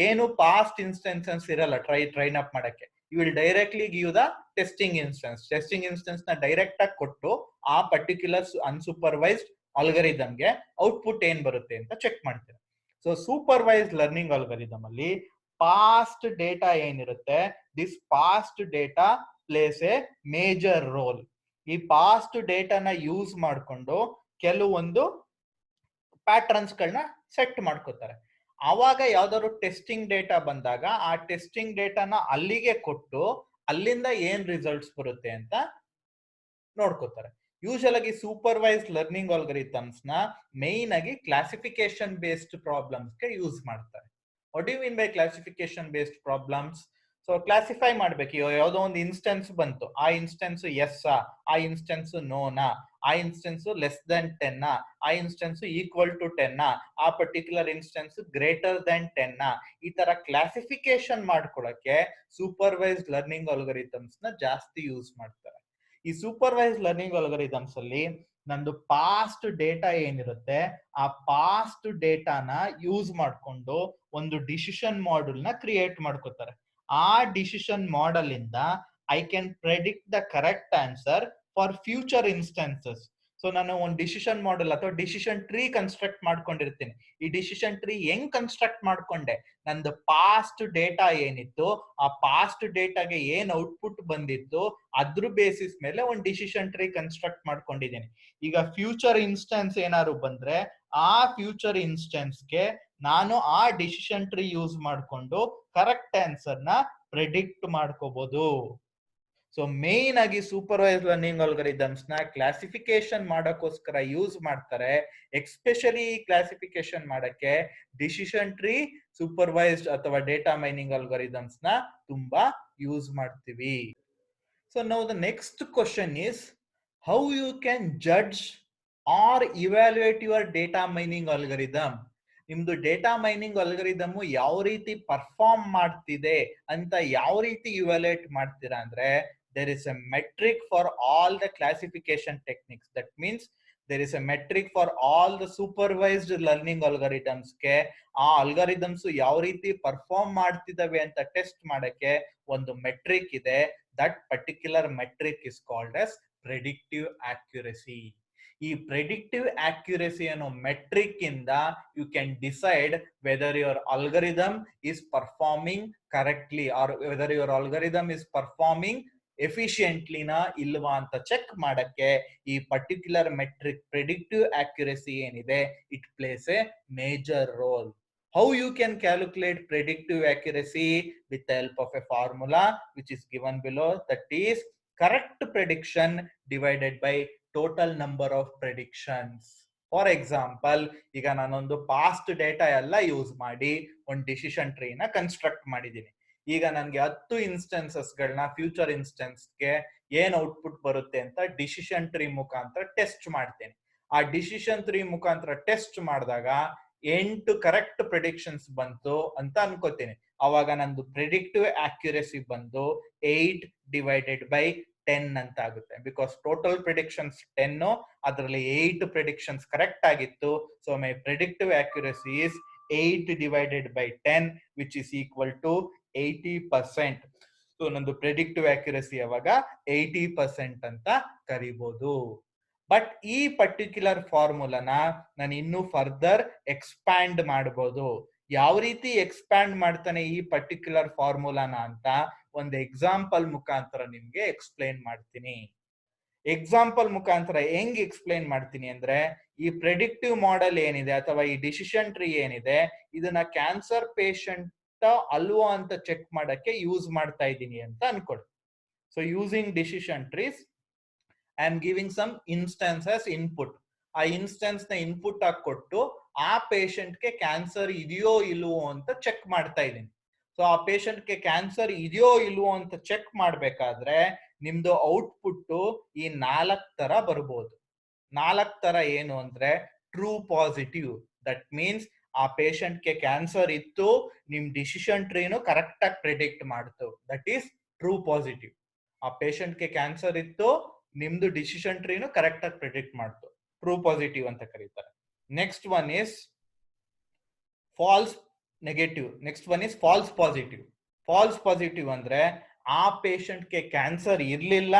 ಏನು ಪಾಸ್ಟ್ ಇನ್ಸ್ಟೆನ್ಸಸ್ ಇರಲ್ಲ ಟ್ರೈನ್ ಅಪ್ ಮಾಡಕ್ಕೆ. You will directly give the testing instance. Testing instance ನ ಡೈರೆಕ್ಟ್ ಆಗಿ ಕೊಟ್ಟು ಆ ಪರ್ಟಿಕ್ಯುಲರ್ ಅನ್ಸೂಪರ್ವೈಸ್ಡ್ ಅಲ್ಗಾರಿದಮ್ಗೆ ಔಟ್ಪುಟ್ ಏನ್ ಬರುತ್ತೆ ಅಂತ ಚೆಕ್ ಮಾಡ್ತೀರಾ. ಸೊ ಸೂಪರ್ವೈಸ್ಡ್ ಲರ್ನಿಂಗ್ ಅಲ್ಗಾರಿದಮ್ ಅಲ್ಲಿ ಪಾಸ್ಟ್ ಡೇಟಾ ಏನಿರುತ್ತೆ, this past data place a major roll. ಈ ಪಾಸ್ಟ್ ಡೇಟಾನ ಯೂಸ್ ಮಾಡಿಕೊಂಡು ಕೆಲವೊಂದು ಪ್ಯಾಟರ್ನ್ಸ್ ಗಳನ್ನ ಸೆಟ್ ಮಾಡ್ಕೋತಾರೆ. ಆವಾಗ ಯಾವ್ದಾದ್ರು ಟೆಸ್ಟಿಂಗ್ ಡೇಟಾ ಬಂದಾಗ ಆ ಟೆಸ್ಟಿಂಗ್ ಡೇಟಾನ ಅಲ್ಲಿಗೆ ಕೊಟ್ಟು ಅಲ್ಲಿಂದ ಏನ್ ರಿಸಲ್ಟ್ಸ್ ಬರುತ್ತೆ ಅಂತ ನೋಡ್ಕೋತಾರೆ. ಯೂಶಲ್ ಆಗಿ ಸೂಪರ್ವೈಸ್ಡ್ ಲರ್ನಿಂಗ್ ಆಲ್ಗರಿಥಮ್ಸ್ ನ ಮೇನ್ ಆಗಿ ಕ್ಲಾಸಿಫಿಕೇಶನ್ ಬೇಸ್ಡ್ ಪ್ರಾಬ್ಲಮ್ಸ್ ಗೆ ಯೂಸ್ ಮಾಡ್ತಾರೆ. What do you mean by classification based problems? So classify ಮಾಡ್ಬೇಕು, ಯಾವುದೋ ಒಂದು ಇನ್ಸ್ಟೆನ್ಸ್ ಬಂತು, ಆ ಇನ್ಸ್ಟೆನ್ಸ್ ಎಸ್ ಆ ಇನ್ಸ್ಟೆನ್ಸ್ ನೋನಾ, ಆ ಇನ್ಸ್ಟೆನ್ಸ್ ಲೆಸ್ ದನ್ 10 ಆ ಇನ್ಸ್ಟೆನ್ಸ್ ಈಕ್ವಲ್ ಟು 10 ಆ ಪರ್ಟಿಕ್ಯುಲರ್ ಇನ್ಸ್ಟೆನ್ಸ್ ಗ್ರೇಟರ್ ದನ್ 10 ಈ ತರ ಕ್ಲಾಸಿಫಿಕೇಶನ್ ಮಾಡ್ಕೊಳಕ್ಕೆ ಸೂಪರ್ವೈಸ್ಡ್ ಲರ್ನಿಂಗ್ ಅಲ್ಗೊರಿಥಮ್ಸ್ ನ ಜಾಸ್ತಿ ಯೂಸ್ ಮಾಡ್ತಾರೆ. ಈ ಸೂಪರ್ವೈಸ್ಡ್ ಲರ್ನಿಂಗ್ ಅಲ್ಗೊರಿಥಮ್ಸ್ ಅಲ್ಲಿ ನಂದು ಪಾಸ್ಟ್ ಡೇಟಾ ಏನಿರುತ್ತೆ ಆ ಪಾಸ್ಟ್ ಡೇಟಾನ ಯೂಸ್ ಮಾಡ್ಕೊಂಡು ಒಂದು ಡಿಸಿಷನ್ ಮಾಡೆಲ್ ನ ಕ್ರಿಯೇಟ್ ಮಾಡ್ಕೋತಾರೆ. ಆ ಡಿಸಿಷನ್ ಮಾಡೆಲ್ ಇಂದ I can predict the correct answer for future instances. So ನಾನು ಒಂದು ಡಿಸಿಷನ್ ಮಾಡೆಲ್ ಅಥವಾ ಡಿಸಿಷನ್ ಟ್ರೀ ಕನ್ಸ್ಟ್ರಕ್ಟ್ ಮಾಡ್ಕೊಂಡಿರ್ತೀನಿ. ಈ ಡಿಸಿಷನ್ ಟ್ರೀ ಹೆಂಗ್ ಕನ್ಸ್ಟ್ರಕ್ಟ್ ಮಾಡ್ಕೊಂಡೆ, ನಂದು ಪಾಸ್ಟ್ ಡೇಟಾ ಏನಿತ್ತು ಆ ಪಾಸ್ಟ್ ಡೇಟಾಗೆ ಏನ್ ಔಟ್ಪುಟ್ ಬಂದಿತ್ತು ಅದ್ರ ಬೇಸಿಸ್ ಮೇಲೆ ಒಂದು ಡಿಸಿಷನ್ ಟ್ರೀ ಕನ್ಸ್ಟ್ರಕ್ಟ್ ಮಾಡ್ಕೊಂಡಿದ್ದೀನಿ. ಈಗ ಫ್ಯೂಚರ್ ಇನ್ಸ್ಟೆನ್ಸ್ ಏನಾದ್ರು ಬಂದ್ರೆ ಆ ಫ್ಯೂಚರ್ ಇನ್ಸ್ಟೆನ್ಸ್ಗೆ ನಾನು ಆ ಡಿಸಿಷನ್ ಟ್ರೀ ಯೂಸ್ ಮಾಡ್ಕೊಂಡು ಕರೆಕ್ಟ್ ಆನ್ಸರ್ ನ ಪ್ರೆಡಿಕ್ಟ್ ಮಾಡ್ಕೋಬಹುದು. ಸೊ ಮೇನ್ ಆಗಿ ಸೂಪರ್ವೈಸ್ಡ್ ಲರ್ನಿಂಗ್ ಅಲ್ಗೊರಿಥಮ್ಸ್ ನ ಕ್ಲಾಸಿಫಿಕೇಶನ್ ಮಾಡಕ್ಕೋಸ್ಕರ ಯೂಸ್ ಮಾಡ್ತಾರೆ. ಎಕ್ಸ್ಪೆಷಲಿ ಕ್ಲಾಸಿಫಿಕೇಶನ್ ಮಾಡಕ್ಕೆ ಡಿಸಿಷನ್ ಟ್ರೀ, ಸೂಪರ್ವೈಸ್ಡ್ ಅಥವಾ ಡೇಟಾ ಮೈನಿಂಗ್ ಅಲ್ಗೊರಿಥಮ್ಸ್ ನ ತುಂಬಾ ಯೂಸ್ ಮಾಡ್ತೀವಿ. So now the next question is how you can judge or evaluate your data mining algorithm. ನಿಮ್ದು ಡೇಟಾ ಮೈನಿಂಗ್ ಅಲ್ಗೊರಿಥಮ್ ಯಾವ ರೀತಿ ಪರ್ಫಾರ್ಮ್ ಮಾಡ್ತಿದೆ ಅಂತ ಯಾವ ರೀತಿ ಇವ್ಯಾಲ್ಯೂಯೇಟ್ ಮಾಡ್ತೀರಾ ಅಂದ್ರೆ, there is a metric for all the classification techniques. That means there is a metric for all the supervised learning algorithms ಗೆ ಆ ಅಲ್ಗಾರಿಥಮ್ಸ್ ಯಾವ ರೀತಿ ಪರ್ಫಾರ್ಮ್ ಮಾಡ್ತಿದಾವೆ ಅಂತ ಟೆಸ್ಟ್ ಮಾಡಕ್ಕೆ ಒಂದು ಮೆಟ್ರಿಕ್ ಇದೆ. That particular metric is called as predictive accuracy. ಈ predictive accuracy ಅನ್ನೋ ಮೆಟ್ರಿಕ್ ಇಂದ you can decide whether your algorithm is performing correctly or whether your algorithm is performing ಎಫಿಷಿಯೆಂಟ್ಲಿನಾ ಇಲ್ವಾ ಅಂತ ಚೆಕ್ ಮಾಡಕ್ಕೆ ಈ ಪರ್ಟಿಕ್ಯುಲರ್ ಮೆಟ್ರಿಕ್ ಪ್ರೆಡಿಕ್ಟಿವ್ ಅಕ್ಯುರಸಿ ಏನಿದೆ it plays a major role. How you can calculate predictive accuracy? With the help of a formula which is given below, that is correct prediction divided by total number of predictions. For example, ಈಗ ನಾನೊಂದು past data ಎಲ್ಲ use ಮಾಡಿ ಒಂದು decision ಟ್ರೀನ construct ಮಾಡಿದ್ದೀನಿ. ಈಗ ನನಗೆ 10 instances ಗಳನ್ನ ಫ್ಯೂಚರ್ ಇನ್ಸ್ಟೆನ್ಸ್ಗೆ ಏನ್ ಔಟ್ಪುಟ್ ಬರುತ್ತೆ ಅಂತ ಡಿಸಿಷನ್ ಟ್ರೀ ಮುಖಾಂತರ ಟೆಸ್ಟ್ ಮಾಡ್ತೇನೆ. ಆ ಡಿಸಿಷನ್ ಟ್ರೀ ಮುಖಾಂತರ ಟೆಸ್ಟ್ ಮಾಡಿದಾಗ 8 ಕರೆಕ್ಟ್ ಪ್ರೆಡಿಕ್ಷನ್ಸ್ ಬಂತು ಅಂತ ಅನ್ಕೋತೀನಿ. ಅವಾಗ ನಂದು ಪ್ರೆಡಿಕ್ಟಿವ್ ಅಕ್ಯುರಸಿ ಬಂದು 8 ಡಿವೈಡೆಡ್ ಬೈ 10 ಅಂತ ಆಗುತ್ತೆ. ಬಿಕಾಸ್ ಟೋಟಲ್ ಪ್ರೆಡಿಕ್ಷನ್ಸ್ 10, ಅದರಲ್ಲಿ 8 ಪ್ರೆಡಿಕ್ಷನ್ಸ್ ಕರೆಕ್ಟ್ ಆಗಿತ್ತು. So my predictive accuracy is 8 divided by 10 which is equal to 80%. So ನಂದು ಪ್ರೆಡಿಕ್ಟಿವ್ ಅಕ್ಯುರಸಿ ಅವಾಗ 80% ಅಂತ ಕರಿಬಹುದು. ಬಟ್ ಈ ಪರ್ಟಿಕ್ಯುಲರ್ ಫಾರ್ಮುಲಾನ ನಾನು ಇನ್ನೂ ಫರ್ದರ್ ಎಕ್ಸ್ಪ್ಯಾಂಡ್ ಮಾಡಬಹುದು. ಯಾವ ರೀತಿ ಎಕ್ಸ್ಪ್ಯಾಂಡ್ ಮಾಡ್ತಾನೆ ಈ ಪರ್ಟಿಕ್ಯುಲರ್ ಫಾರ್ಮುಲಾನ ಅಂತ ಒಂದು ಎಕ್ಸಾಂಪಲ್ ಮುಖಾಂತರ ನಿಮ್ಗೆ ಎಕ್ಸ್ಪ್ಲೈನ್ ಮಾಡ್ತೀನಿ. ಎಕ್ಸಾಂಪಲ್ ಮುಖಾಂತರ ಹೆಂಗ್ ಎಕ್ಸ್ಪ್ಲೈನ್ ಮಾಡ್ತೀನಿ ಅಂದ್ರೆ, ಈ ಪ್ರೆಡಿಕ್ಟಿವ್ ಮಾಡೆಲ್ ಏನಿದೆ ಅಥವಾ ಈ ಡಿಸಿಷನ್ ಟ್ರೀ ಏನಿದೆ ಇದನ್ನ ಕ್ಯಾನ್ಸರ್ ಪೇಷಂಟ್ ಅಲ್ವಾ ಅಂತ ಚೆಕ್ ಮಾಡಕ್ಕೆ ಯೂಸ್ ಮಾಡ್ತಾ ಇದ್ದೀನಿ ಅಂತ ಅನ್ಕೊಳ್ಳಿ. So using decision trees I am giving some instance as input. ಆ ಇನ್ಸ್ಟೆನ್ಸ್ ನ ಇನ್ಪುಟ್ ಆಗಿ ಕೊಟ್ಟು ಆ ಪೇಷಂಟ್ಗೆ ಕ್ಯಾನ್ಸರ್ ಇದೆಯೋ ಇಲ್ವೋ ಅಂತ ಚೆಕ್ ಮಾಡ್ತಾ ಇದ್ದೀನಿ. ಸೊ ಆ ಪೇಷಂಟ್ಗೆ ಕ್ಯಾನ್ಸರ್ ಇದೆಯೋ ಇಲ್ವೋ ಅಂತ ಚೆಕ್ ಮಾಡ್ಬೇಕಾದ್ರೆ ನಿಮ್ದು ಔಟ್ಪುಟ್ ಈ 4 ತರ ಬರ್ಬೋದು. 4 ತರ ಏನು ಅಂದ್ರೆ, ಟ್ರೂ ಪಾಸಿಟಿವ್, ದಟ್ ಮೀನ್ಸ್ ಆ ಪೇಷಂಟ್ಗೆ ಕ್ಯಾನ್ಸರ್ ಇತ್ತು, ನಿಮ್ ಡಿಸಿಷನ್ ಟ್ರೀನು ಕರೆಕ್ಟ್ ಆಗಿ ಪ್ರಿಡಿಕ್ಟ್ ಮಾಡ್ತು, ದಟ್ ಈಸ್ ಟ್ರೂ ಪಾಸಿಟಿವ್. ಆ ಪೇಷಂಟ್ಗೆ ಕ್ಯಾನ್ಸರ್ ಇತ್ತು, ನಿಮ್ದು ಡಿಸಿಷನ್ ಟ್ರೀನು ಕರೆಕ್ಟ್ ಆಗಿ ಪ್ರಿಡಿಕ್ಟ್ ಮಾಡ್ತು, ಟ್ರೂ ಪಾಸಿಟಿವ್ ಅಂತ ಕರೀತಾರೆ. Next one is false negative. Next one is false positive. Falls positive ಅಂದ್ರೆ ಆ ಪೇಷಂಟ್ಗೆ ಕ್ಯಾನ್ಸರ್ ಇರ್ಲಿಲ್ಲ,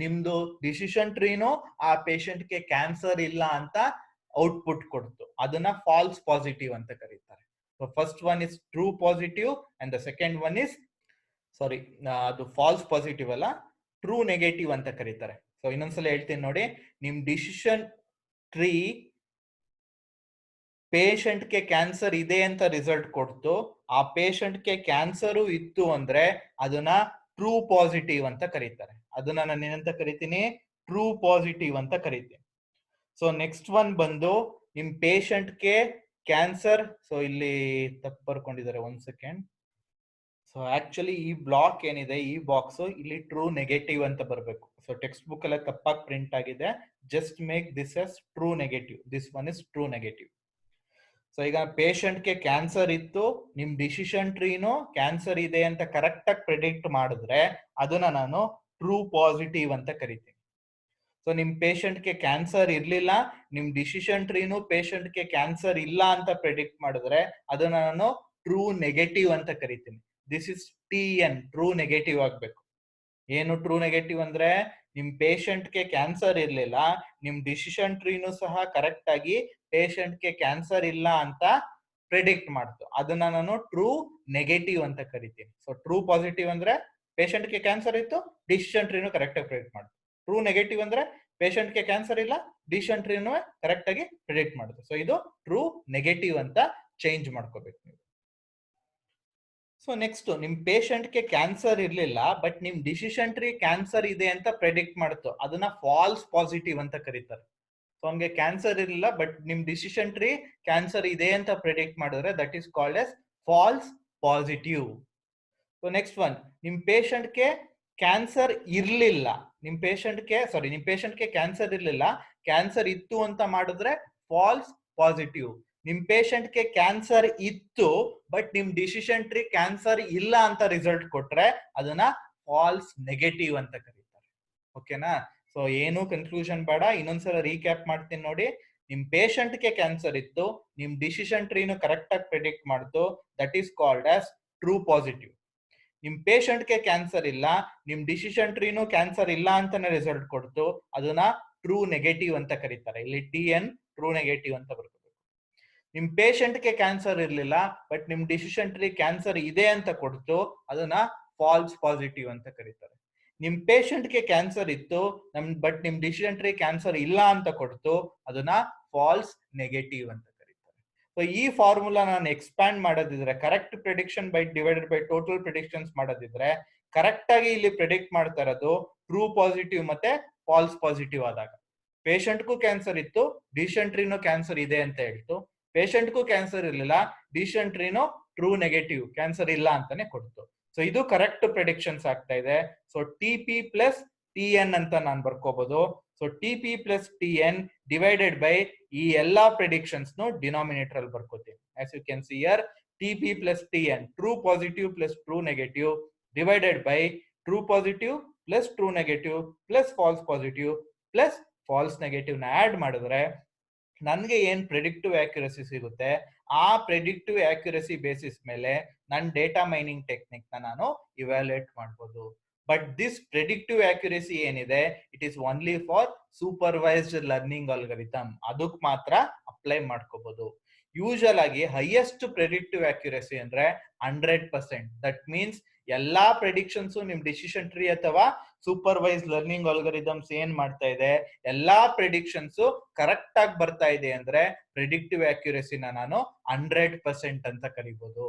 ನಿಮ್ದು ಡಿಸಿಷನ್ ಟ್ರೀನು ಆ ಪೇಷಂಟ್ಗೆ ಕ್ಯಾನ್ಸರ್ ಇಲ್ಲ ಅಂತ ಔಟ್ಪುಟ್ ಕೊಡ್ತು, ಅದನ್ನ ಫಾಲ್ಸ್ ಪಾಸಿಟಿವ್ ಅಂತ ಕರೀತಾರೆ. So first one is true positive and the second one is ಅದು ಫಾಲ್ಸ್ ಪಾಸಿಟಿವ್ ಅಲ್ಲ, ಟ್ರೂ ನೆಗೆಟಿವ್ ಅಂತ ಕರೀತಾರೆ. ಸೊ ಇನ್ನೊಂದ್ಸಲ ಹೇಳ್ತೀನಿ ನೋಡಿ, ನಿಮ್ ಡಿಸಿಷನ್ ಟ್ರೀ ಪೇಷಂಟ್ಗೆ ಕ್ಯಾನ್ಸರ್ ಇದೆ ಅಂತ ರಿಸಲ್ಟ್ ಕೊಡ್ತು, ಆ ಪೇಷಂಟ್ಗೆ ಕ್ಯಾನ್ಸರು ಇತ್ತು ಅಂದ್ರೆ ಅದನ್ನ ಟ್ರೂ ಪಾಸಿಟಿವ್ ಅಂತ ಕರೀತಾರೆ. ಅದನ್ನ ನಾನು ಏನಂತ ಕರಿತೀನಿ? ಟ್ರೂ ಪಾಸಿಟಿವ್ ಅಂತ ಕರಿತೀವಿ. ಸೊ ನೆಕ್ಸ್ಟ್ ಒನ್ ಬಂದು ನಿಮ್ ಪೇಷಂಟ್ಗೆ ಕ್ಯಾನ್ಸರ್, ಸೊ ಇಲ್ಲಿ ತಪ್ಪು ಬರ್ಕೊಂಡಿದ್ದಾರೆ, 1 ಸೆಕೆಂಡ್. ಸೊ ಆಕ್ಚುಲಿ ಈ ಬ್ಲಾಕ್ ಏನಿದೆ, ಈ ಬಾಕ್ಸ್ ಇಲ್ಲಿ ಟ್ರೂ ನೆಗೆಟಿವ್ ಅಂತ ಬರಬೇಕು. ಸೊ ಟೆಕ್ಸ್ಟ್ ಬುಕ್ ಎಲ್ಲ ತಪ್ಪಾಗಿ ಪ್ರಿಂಟ್ ಆಗಿದೆ. Just make this as true negative. This one is true negative. So ಈಗ ಪೇಷಂಟ್ಗೆ ಕ್ಯಾನ್ಸರ್ ಇತ್ತು, ನಿಮ್ ಡಿಸಿಷನ್ ಟ್ರೀನು ಕ್ಯಾನ್ಸರ್ ಇದೆ ಅಂತ ಕರೆಕ್ಟ್ ಆಗಿ ಪ್ರಿಡಿಕ್ಟ್ ಮಾಡಿದ್ರೆ ಅದನ್ನ ನಾನು ಟ್ರೂ ಪಾಸಿಟಿವ್ ಅಂತ ಕರಿತೀನಿ. ಸೊ ನಿಮ್ ಪೇಷಂಟ್ಗೆ ಕ್ಯಾನ್ಸರ್ ಇರ್ಲಿಲ್ಲ, ನಿಮ್ ಡಿಸಿಷನ್ ಟ್ರೀನು ಪೇಷಂಟ್ಗೆ ಕ್ಯಾನ್ಸರ್ ಇಲ್ಲ ಅಂತ ಪ್ರಿಡಿಕ್ಟ್ ಮಾಡಿದ್ರೆ ಅದನ್ನ ನಾನು ಟ್ರೂ ನೆಗೆಟಿವ್ ಅಂತ ಕರಿತೀನಿ. This is TN, true negative ಆಗ್ಬೇಕು. ಏನು ಟ್ರೂ ನೆಗೆಟಿವ್ ಅಂದ್ರೆ, ನಿಮ್ ಪೇಷಂಟ್ಗೆ ಕ್ಯಾನ್ಸರ್ ಇರ್ಲಿಲ್ಲ, ನಿಮ್ ಡಿಸಿಷನ್ ಟ್ರೀನು ಸಹ ಕರೆಕ್ಟ್ ಆಗಿ ಪೇಷಂಟ್ಗೆ ಕ್ಯಾನ್ಸರ್ ಇಲ್ಲ ಅಂತ ಪ್ರಿಡಿಕ್ಟ್ ಮಾಡ್ತು, ಅದನ್ನ ನಾನು ಟ್ರೂ ನೆಗೆಟಿವ್ ಅಂತ ಕರಿತೀನಿ. ಸೊ ಟ್ರೂ ಪಾಸಿಟಿವ್ ಅಂದ್ರೆ ಪೇಷಂಟ್ಗೆ ಕ್ಯಾನ್ಸರ್ ಇತ್ತು, ಡಿಸಿಷನ್ ಟ್ರೀನು ಕರೆಕ್ಟ್ ಆಗಿ ಪ್ರಿಡಿಕ್ಟ್ ಮಾಡ್ತು. ಟ್ರೂ ನೆಗೆಟಿವ್ ಅಂದ್ರೆ ಪೇಷಂಟ್ಗೆ ಕ್ಯಾನ್ಸರ್ ಇಲ್ಲ, ಡಿಸಿಷನ್ ಟ್ರೀನು ಕರೆಕ್ಟ್ ಆಗಿ ಪ್ರಿಡಿಕ್ಟ್ ಮಾಡುತ್ತೆ. ಸೊ ಇದು ಟ್ರೂ ನೆಗೆಟಿವ್ ಅಂತ ಚೇಂಜ್ ಮಾಡ್ಕೋಬೇಕು ನೀವು. ಸೊ ನೆಕ್ಸ್ಟ್, ನಿಮ್ ಪೇಷಂಟ್ಗೆ ಕ್ಯಾನ್ಸರ್ ಇರ್ಲಿಲ್ಲ ಬಟ್ ನಿಮ್ ಡಿಸಿಷನ್ ಟ್ರೀ ಕ್ಯಾನ್ಸರ್ ಇದೆ ಅಂತ ಪ್ರೆಡಿಕ್ಟ್ ಮಾಡ್ತು, ಅದನ್ನ ಫಾಲ್ಸ್ ಪಾಸಿಟಿವ್ ಅಂತ ಕರೀತಾರೆ. ಸೊ ಅವ್ನಿಗೆ ಕ್ಯಾನ್ಸರ್ ಇರಲಿಲ್ಲ ಬಟ್ ನಿಮ್ ಡಿಸಿಷನ್ ಟ್ರೀ ಕ್ಯಾನ್ಸರ್ ಇದೆ ಅಂತ ಪ್ರೆಡಿಕ್ಟ್ ಮಾಡಿದ್ರೆ that is called as falls positive. So next one, ನಿಮ್ ಪೇಷಂಟ್ಗೆ ಕ್ಯಾನ್ಸರ್ ಇರ್ಲಿಲ್ಲ, ನಿಮ್ ಪೇಷಂಟ್ಗೆ ಕ್ಯಾನ್ಸರ್ ಇರ್ಲಿಲ್ಲ, ಕ್ಯಾನ್ಸರ್ ಇತ್ತು ಅಂತ ಮಾಡಿದ್ರೆ ಫಾಲ್ಸ್ ಪಾಸಿಟಿವ್. ನಿಮ್ ಪೇಷಂಟ್ಗೆ ಕ್ಯಾನ್ಸರ್ ಇತ್ತು ಬಟ್ ನಿಮ್ ಡಿಸಿಷನ್ ಟ್ರೀ ಕ್ಯಾನ್ಸರ್ ಇಲ್ಲ ಅಂತ ರಿಸಲ್ಟ್ ಕೊಟ್ರೆ ಅದನ್ನ ಫಾಲ್ಸ್ ನೆಗೆಟಿವ್ ಅಂತ ಕರೀತಾರೆ. ಓಕೆನಾ? ಸೊ ಏನು ಕನ್ಫ್ಯೂಷನ್ ಬೇಡ, ಇನ್ನೊಂದ್ಸಲ ರೀಕ್ಯಾಪ್ ಮಾಡ್ತೀನಿ ನೋಡಿ. ನಿಮ್ ಪೇಷಂಟ್ಗೆ ಕ್ಯಾನ್ಸರ್ ಇತ್ತು, ನಿಮ್ ಡಿಸಿಷನ್ ಟ್ರೀನು ಕರೆಕ್ಟ್ ಆಗಿ ಪ್ರಿಡಿಕ್ಟ್ ಮಾಡ್ತು, that is called as true positive. ನಿಮ್ ಪೇಷಂಟ್ಗೆ ಕ್ಯಾನ್ಸರ್ ಇಲ್ಲ, ನಿಮ್ ಡಿಸಿಷನ್ ಟ್ರೀನು ಕ್ಯಾನ್ಸರ್ ಇಲ್ಲ ಅಂತಾನೆ ರಿಸಲ್ಟ್ ಕೊಡ್ತು, ಅದನ್ನ ಟ್ರೂ ನೆಗೆಟಿವ್ ಅಂತ ಕರೀತಾರೆ. ಇಲ್ಲಿ TN ಟ್ರೂ ನೆಗೆಟಿವ್ ಅಂತ ಬರ್ತದೆ. ನಿಮ್ ಪೇಷಂಟ್ಗೆ ಕ್ಯಾನ್ಸರ್ ಇರ್ಲಿಲ್ಲ ಬಟ್ ನಿಮ್ ಡಿಸಿಷನ್ ಟ್ರೀ ಕ್ಯಾನ್ಸರ್ ಇದೆ ಅಂತ ಕೊಡ್ತು, ಅದನ್ನ ಫಾಲ್ಸ್ ಪಾಸಿಟಿವ್ ಅಂತ ಕರೀತಾರೆ. ನಿಮ್ ಪೇಷಂಟ್ಗೆ ಕ್ಯಾನ್ಸರ್ ಇತ್ತು ಬಟ್ ನಿಮ್ ಡಿಸಿಷನ್ ಟ್ರೀ ಕ್ಯಾನ್ಸರ್ ಇಲ್ಲ ಅಂತ ಕೊಡ್ತು, ಅದನ್ನ ಫಾಲ್ಸ್ ನೆಗೆಟಿವ್ ಅಂತ ಕರೀತಾರೆ. ಸೊ ಈ ಫಾರ್ಮುಲಾ ನಾನು ಎಕ್ಸ್ಪ್ಯಾಂಡ್ ಮಾಡೋದಿದ್ರೆ, correct prediction by divided by total predictions ಮಾಡೋದಿದ್ರೆ, ಕರೆಕ್ಟ್ ಆಗಿ ಇಲ್ಲಿ ಪ್ರಿಡಿಕ್ಟ್ ಮಾಡ್ತಾ ಇರೋದು ಟ್ರೂ ಪಾಸಿಟಿವ್ ಮತ್ತೆ ಫಾಲ್ಸ್ ಪಾಸಿಟಿವ್ ಆದಾಗ. ಪೇಷಂಟ್ಗೂ ಕ್ಯಾನ್ಸರ್ ಇತ್ತು, ಡಿಸಿಷನ್ ಟ್ರೀನು ಕ್ಯಾನ್ಸರ್ ಇದೆ ಅಂತ ಹೇಳ್ತು. ಪೇಷಂಟ್ಗೂ ಕ್ಯಾನ್ಸರ್ ಇರಲಿಲ್ಲ, ಡಿಸಿಷನ್ ಟ್ರೀನು ಟ್ರೂ ನೆಗೆಟಿವ್, ಕ್ಯಾನ್ಸರ್ ಇಲ್ಲ ಅಂತಾನೆ ಕೊಡ್ತು. ಸೊ ಇದು ಕರೆಕ್ಟ್ ಪ್ರಿಡಿಕ್ಷನ್ಸ್ ಆಗ್ತಾ ಇದೆ. ಸೊ TP ಪ್ಲಸ್ TN ಅಂತ ನಾನು ಬರ್ಕೋಬಹುದು. So TP plus TN divided by ಈ ಎಲ್ಲಾ ಪ್ರಿಡಿಕ್ಷನ್ಸ್ ಡಿನಾಮಿನೇಟರ್ ಅಲ್ಲಿ ಬರ್ಕೋತೀನಿ. As you can see here, TP plus TN true positive plus true negative divided by true positive plus true negative plus false positive plus false negative ನ add ಮಾಡಿದ್ರೆ ನನ್ಗೆ ಏನ್ predictive accuracy ಸಿಗುತ್ತೆ, ಆ predictive accuracy basis ಮೇಲೆ ನನ್ನ data mining technique ನ ನಾನು ಇವ್ಯಾಲ್ಯೂಯೇಟ್ ಮಾಡ್ಬೋದು. ಬಟ್ ದಿಸ್ ಪ್ರೆಡಿಕ್ಟಿವ್ ಆಕ್ಯುರಸಿ ಏನಿದೆ, it is only for supervised learning algorithm, ಅದಕ್ಕೆ ಮಾತ್ರ ಅಪ್ಲೈ ಮಾಡ್ಕೋಬಹುದು. ಯೂಶಲ್ ಆಗಿ ಹೈಯೆಸ್ಟ್ ಪ್ರೆಡಿಕ್ಟಿವ್ ಆಕ್ಯುರಸಿ ಅಂದ್ರೆ 100%. ದಟ್ ಮೀನ್ಸ್ ಎಲ್ಲಾ ಪ್ರೆಡಿಕ್ಷನ್ಸ್ ನಿಮ್ ಡಿಸಿಷನ್ ಟ್ರೀ ಅಥವಾ ಸೂಪರ್ವೈಸ್ ಲರ್ನಿಂಗ್ ಅಲ್ಗಾರಿಥಮ್ಸ್ ಏನ್ ಮಾಡ್ತಾ ಇದೆ, ಎಲ್ಲಾ ಪ್ರೆಡಿಕ್ಷನ್ಸ್ ಕರೆಕ್ಟ್ ಆಗಿ ಬರ್ತಾ ಇದೆ ಅಂದ್ರೆ ಪ್ರೆಡಿಕ್ಟಿವ್ ಆಕ್ಯುರಸಿನ ನಾನು 100% ಅಂತ ಕರಿಬಹುದು.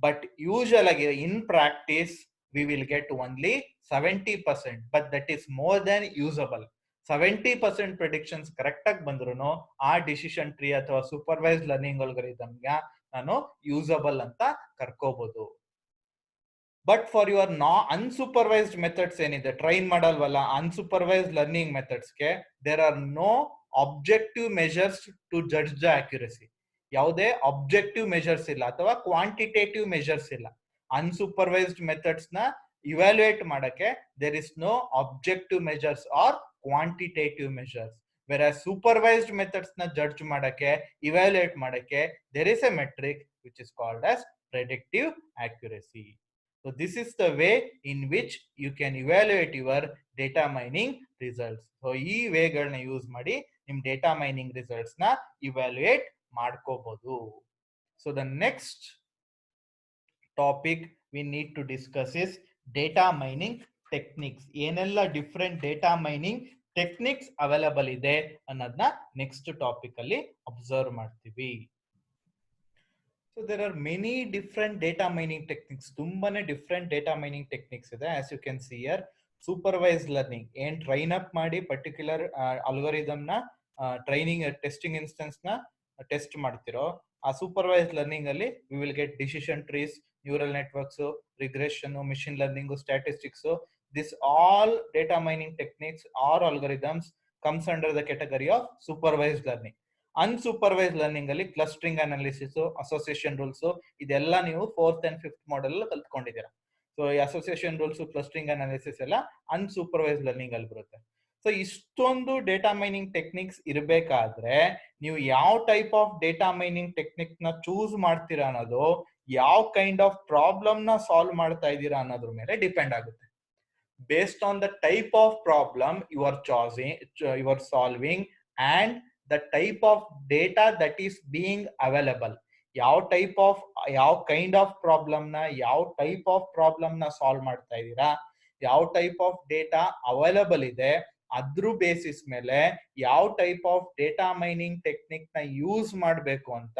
ಬಟ್ ಯೂಶಲ್ ಆಗಿ in practice we will get only 70%, but that is more than usable. 70% predictions correct ಆಗಿ ಬಂದ್ರು ಆ ಡಿಸಿಷನ್ ಟ್ರೀ ಅಥವಾ ಸೂಪರ್ವೈಸ್ ಲರ್ನಿಂಗ್ ಅಲ್ಗಾರಿಥಮ್ಗೆ ನಾನು ಯೂಸಬಲ್ ಅಂತ ಕರ್ಕೋಬಹುದು. But for your unsupervised methods ಏನಿದೆ, ಟ್ರೈನ್ ಮಾಡಲ್ವಲ್ಲ, ಅನ್ಸೂಪರ್ವೈಸ್ಡ್ ಲರ್ನಿಂಗ್ ಮೆಥಡ್ಸ್ಗೆ there are no objective measures to judge the accuracy. ಯಾವುದೇ ಆಬ್ಜೆಕ್ಟಿವ್ ಮೆಜರ್ಸ್ ಇಲ್ಲ ಅಥವಾ ಕ್ವಾಂಟಿಟೇಟಿವ್ ಮೆಜರ್ಸ್ ಇಲ್ಲ. ಅನ್ಸೂಪರ್ವೈಸ್ಡ್ ಮೆಥಡ್ಸ್ ನ ಇವ್ಯಾಲ್ಯೂಯೇಟ್ ಮಾಡಕ್ಕೆ there is no objective measures or quantitative measures. Versus supervised methods ನ ಜಡ್ಜ್ ಮಾಡಕ್ಕೆ, ಇವ್ಯಾಲ್ಯೂಯೇಟ್ ಮಾಡಕ್ಕೆ there is a metric which is called as predictive accuracy. So this is the way in which you can evaluate your data mining results. So ಈ ವೇಗಳನ್ನ use ಮಾಡಿ ನಿಮ್ data mining results ನ evaluate ಮಾಡ್ಕೋಬಹುದು. So the next topic we need to discuss is data mining techniques. ಏನೆಲ್ಲ different data mining techniques available ಇದೆ ಅನ್ನೋದನ್ನ next topic ಅಲ್ಲಿ observe ಮಾಡ್ತೀವಿ. So there are many different data mining techniques. ತುಂಬಾನೇ different data mining techniques ಇದೆ. As you can see here, supervise learning ಏನ್ train up ಮಾಡಿ particular algorithm ನ training testing instance ನ ಟೆಸ್ಟ್ ಮಾಡ್ತಿರೋ ಆ ಸೂಪರ್ವೈಸ್ ಲರ್ನಿಂಗ್ ಅಲ್ಲಿ we will get decision trees, neural networks, regression, machine learning, statistics. This all data mining techniques or algorithms comes under the category of supervise learning. Unsupervise learning ಅಲ್ಲಿ clustering analysis, association rules ಇದೆಲ್ಲ ನೀವು 4th and 5th model ಕಲ್ತ್ಕೊಂಡಿದ್ದೀರಾ. So ಈ association rules, clustering analysis ಎಲ್ಲ ಅನ್ಸೂಪರ್ವೈಸ್ learning ಅಲ್ಲಿ ಬರುತ್ತೆ. So ಇಷ್ಟೊಂದು data mining techniques ಇರಬೇಕಾದ್ರೆ ನೀವು ಯಾವ type of data mining technique ನ ಚೂಸ್ ಮಾಡ್ತೀರಾ ಅನ್ನೋದು ಯಾವ ಕೈಂಡ್ ಆಫ್ ಪ್ರಾಬ್ಲಮ್ ನ ಸಾಲ್ವ್ ಮಾಡ್ತಾ ಇದ್ದೀರಾ ಅನ್ನೋದ್ರ ಮೇಲೆ ಡಿಪೆಂಡ್ ಆಗುತ್ತೆ. Based on the type of problem you are solving and the type of data that is being available, ಯಾವ ಕೈಂಡ್ ಆಫ್ ಪ್ರಾಬ್ಲಮ್ ನ ಯಾವ ಟೈಪ್ ಆಫ್ ಪ್ರಾಬ್ಲಮ್ ನ ಸಾಲ್ವ್ ಮಾಡ್ತಾ ಇದ್ದೀರಾ, ಯಾವ ಟೈಪ್ ಆಫ್ ಡೇಟಾ ಅವೈಲಬಲ್ ಇದೆ, ಅದ್ರ ಬೇಸಿಸ್ ಮೇಲೆ ಯಾವ type of data mining technique ನ ಯೂಸ್ ಮಾಡಬೇಕು ಅಂತ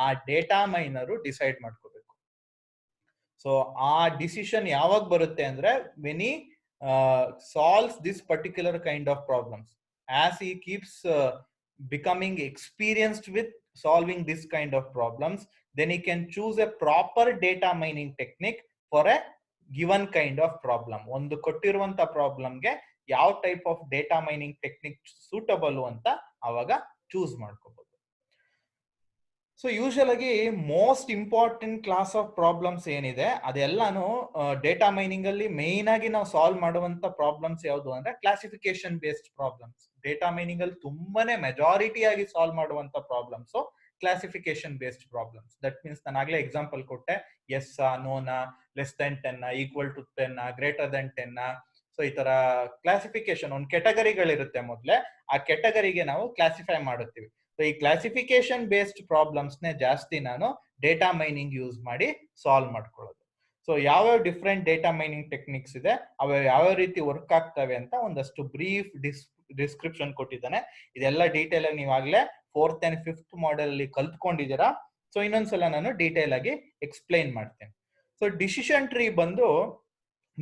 ಆ ಡೇಟಾ ಮೈನರು ಡಿಸೈಡ್ ಮಾಡ್ಕೋಬೇಕು. ಸೊ ಆ ಡಿಸಿಷನ್ ಯಾವಾಗ ಬರುತ್ತೆ ಅಂದ್ರೆ when he solves this particular kind of problems, as he keeps becoming experienced with solving this kind of problems, then he can choose a proper data mining technique for a given kind of problem. ಒಂದು ಕೊಟ್ಟಿರುವಂತ ಪ್ರಾಬ್ಲಮ್ಗೆ ಯಾವ type of data mining technique suitable ಅಂತ ಅವಾಗ choose ಮಾಡ್ಕೋಬಹುದು. So usual ಆಗಿ most important class of problems ಏನಿದೆ ಅದೆಲ್ಲಾನು ಡೇಟಾ ಮೈನಿಂಗ್ ಅಲ್ಲಿ ಮೇನ್ ಆಗಿ ನಾವು ಸಾಲ್ವ್ ಮಾಡುವಂತ ಪ್ರಾಬ್ಲಮ್ಸ್ ಯಾವುದು ಅಂದ್ರೆ classification based problems. Data mining ಅಲ್ಲಿ ತುಂಬಾನೇ ಮೆಜಾರಿಟಿ ಆಗಿ ಸಾಲ್ವ್ ಮಾಡುವಂತ problems classification based problems. That means ನಾನು ಆಗ್ಲೇ ಎಕ್ಸಾಂಪಲ್ ಕೊಟ್ಟೆ, ಎಸ್ ನೋನಾ, less than 10, equal to 10, greater than 10. So ಈ ತರ ಕ್ಲಾಸಿಫಿಕೇಶನ್ ಒಂದು ಕೆಟಗರಿಗಳಿರುತ್ತೆ. ಮೊದಲೇ ಆ ಕೆಟಗರಿಗೆ ನಾವು ಕ್ಲಾಸಿಫೈ ಮಾಡುತ್ತೀವಿ. ಸೊ ಈ ಕ್ಲಾಸಿಫಿಕೇಶನ್ ಬೇಸ್ಡ್ ಪ್ರಾಬ್ಲಮ್ಸ್ ನೇ ಜಾಸ್ತಿ ನಾನು ಡೇಟಾ ಮೈನಿಂಗ್ ಯೂಸ್ ಮಾಡಿ ಸಾಲ್ವ್ ಮಾಡ್ಕೊಳ್ಳೋದು. ಸೊ ಯಾವ್ಯಾವ ಡಿಫ್ರೆಂಟ್ ಡೇಟಾ ಮೈನಿಂಗ್ ಟೆಕ್ನಿಕ್ಸ್ ಇದೆ, ಅವ ಯಾವ ರೀತಿ ವರ್ಕ್ ಆಗ್ತವೆ ಅಂತ ಒಂದಷ್ಟು ಬ್ರೀಫ್ ಡಿಸ್ಕ್ರಿಪ್ಷನ್ ಕೊಟ್ಟಿದ್ದಾನೆ. ಇದೆಲ್ಲ ಡೀಟೇಲ್ ಆಗಿ ನೀವಾಗ್ಲೇ 4th and 5th ಮಾಡೆಲ್ ಅಲ್ಲಿ ಕಲ್ತ್ಕೊಂಡಿದ್ದೀರಾ. ಸೊ ಇನ್ನೊಂದ್ಸಲ ನಾನು ಡೀಟೇಲ್ ಆಗಿ ಎಕ್ಸ್ಪ್ಲೈನ್ ಮಾಡ್ತೇನೆ. ಸೊ ಡಿಸಿಷನ್ ಟ್ರೀ ಬಂದು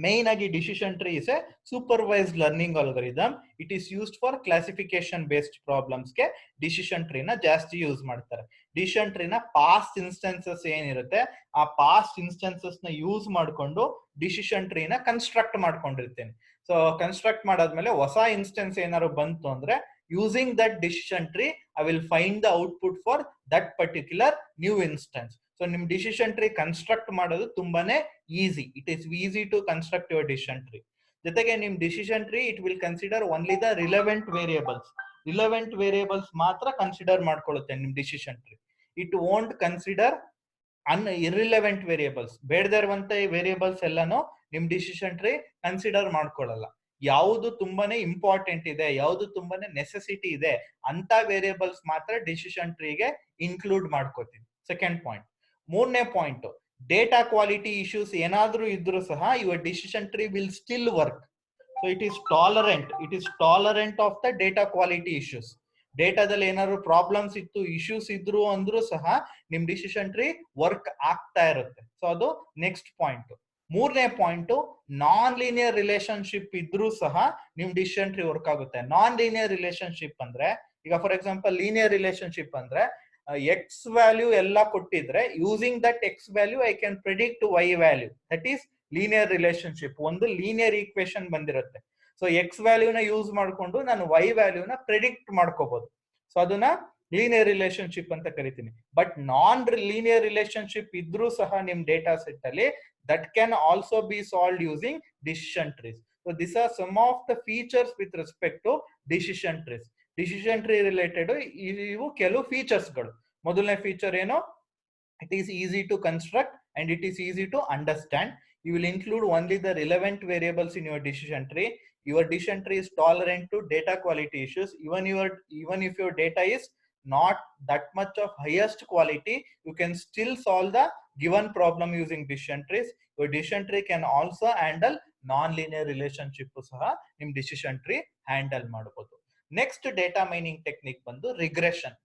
ಮೇನ್ ಆಗಿ decision tree is A supervised learning algorithm. It is used for classification based problems ಗೆ ಡಿಸಿಷನ್ ಟ್ರೀ ನ ಜಾಸ್ತಿ ಯೂಸ್ ಮಾಡ್ತಾರೆ. ಡಿಸಿಷನ್ ಟ್ರೀ ನ ಪಾಸ್ಟ್ ಇನ್ಸ್ಟೆನ್ಸಸ್ ಏನಿರುತ್ತೆ ಆ ಪಾಸ್ಟ್ ಇನ್ಸ್ಟೆನ್ಸಸ್ ನ ಯೂಸ್ ಮಾಡ್ಕೊಂಡು ಡಿಸಿಷನ್ ಟ್ರೀ ನ ಕನ್ಸ್ಟ್ರಕ್ಟ್ ಮಾಡ್ಕೊಂಡಿರ್ತೇನೆ. ಸೊ ಕನ್ಸ್ಟ್ರಕ್ಟ್ ಮಾಡಾದ್ಮೇಲೆ ಹೊಸ ಇನ್ಸ್ಟೆನ್ಸ್ ಏನಾದ್ರು ಬಂತು ಅಂದ್ರೆ using that decision tree I will find the output for that particular new instance. So ನಿಮ್ ಡಿಸಿಷನ್ ಟ್ರೀ ಕನ್ಸ್ಟ್ರಕ್ಟ್ ಮಾಡೋದು ತುಂಬಾನೇ easy. It is easy to construct your decision tree. ಜೊತೆಗೆ ನಿಮ್ decision tree it will consider only the relevant variables. Relevant variables ಮಾತ್ರ consider ಮಾಡ್ಕೊಳ್ಳುತ್ತೆ ನಿಮ್ decision tree. It won't consider irrelevant variables. ಬೇಡದೇ ಇರುವಂತ variables ಎಲ್ಲಾನು ನಿಮ್ ಡಿಸಿಷನ್ ಟ್ರೀ ಕನ್ಸಿಡರ್ ಮಾಡ್ಕೊಳ್ಳಲ್ಲ. ಯಾವುದು ತುಂಬಾನೇ ಇಂಪಾರ್ಟೆಂಟ್ ಇದೆ, ಯಾವುದು ತುಂಬಾನೇ ನೆಸೆಸಿಟಿ ಇದೆ ಅಂತ ವೇರಿಯೇಬಲ್ಸ್ ಮಾತ್ರ ಡಿಸಿಷನ್ ಟ್ರೀಗೆ ಇನ್ಕ್ಲೂಡ್ ಮಾಡ್ಕೋತೀನಿ. Second point. ಮೂರನೇ ಪಾಯಿಂಟ್, ಡೇಟಾ ಕ್ವಾಲಿಟಿ ಇಶ್ಯೂಸ್ ಏನಾದ್ರೂ ಇದ್ರೂ ಸಹ your decision tree will still work. So it is tolerant of the data quality issues. ಡೇಟಾದಲ್ಲಿ ಏನಾದ್ರು ಪ್ರಾಬ್ಲಮ್ಸ್ ಇತ್ತು, ಇಶ್ಯೂಸ್ ಇದ್ರು ಅಂದ್ರೂ ಸಹ ನಿಮ್ ಡಿಸಿಷನ್ ಟ್ರೀ ವರ್ಕ್ ಆಗ್ತಾ ಇರುತ್ತೆ. ಸೊ ಅದು ನೆಕ್ಸ್ಟ್ ಪಾಯಿಂಟ್. ಮೂರನೇ ಪಾಯಿಂಟ್, ನಾನ್ ಲೀನಿಯರ್ ರಿಲೇಶನ್ಶಿಪ್ ಇದ್ರೂ ಸಹ ನಿಮ್ ಡಿಸಿಷನ್ ಟ್ರೀ ವರ್ಕ್ ಆಗುತ್ತೆ. ನಾನ್ ಲೀನಿಯರ್ ರಿಲೇಶನ್ಶಿಪ್ ಅಂದ್ರೆ, ಈಗ ಫಾರ್ ಎಕ್ಸಾಂಪಲ್ ಲೀನಿಯರ್ ರಿಲೇಶನ್ಶಿಪ್ ಅಂದ್ರೆ ಎಕ್ಸ್ ವ್ಯಾಲ್ಯೂ ಎಲ್ಲ ಕೊಟ್ಟಿದ್ರೆ using that X value I can predict Y value. That is linear relationship. ಒಂದು ಲೀನಿಯರ್ ಈಕ್ವೇಶನ್ ಬಂದಿರುತ್ತೆ. ಸೊ ಎಕ್ಸ್ ವ್ಯಾಲ್ಯೂನ ಯೂಸ್ ಮಾಡ್ಕೊಂಡು ನಾನು ವೈ ವ್ಯಾಲ್ಯೂನ ಪ್ರಿಡಿಕ್ಟ್ ಮಾಡ್ಕೋಬಹುದು. ಸೊ ಅದನ್ನ ಲೀನಿಯರ್ ರಿಲೇಶನ್ಶಿಪ್ ಅಂತ ಕರಿತೀನಿ. ಬಟ್ ನಾನ್ ಲೀನಿಯರ್ ರಿಲೇಶನ್ಶಿಪ್ ಇದ್ರೂ ಸಹ ನಿಮ್ ಡೇಟಾ ಸೆಟ್ ಅಲ್ಲಿ that can also be solved using decision trees. So these are some of the features with respect to decision trees. Decision tree related ivu kelu features galu. ಮೊದಲನೇ feature ಏನು, it is easy to construct and it is easy to understand. You will include only the relevant variables in your decision tree. Your decision tree is tolerant to data quality issues. Even if your data is not that much of highest quality, you can still solve the given problem using decision trees. Your decision tree can also handle non-linear relationship ಸಹ ನಿಮ್ decision tree handle ಮಾಡಬಹುದು. Next data mining technique ಬಂದು regression.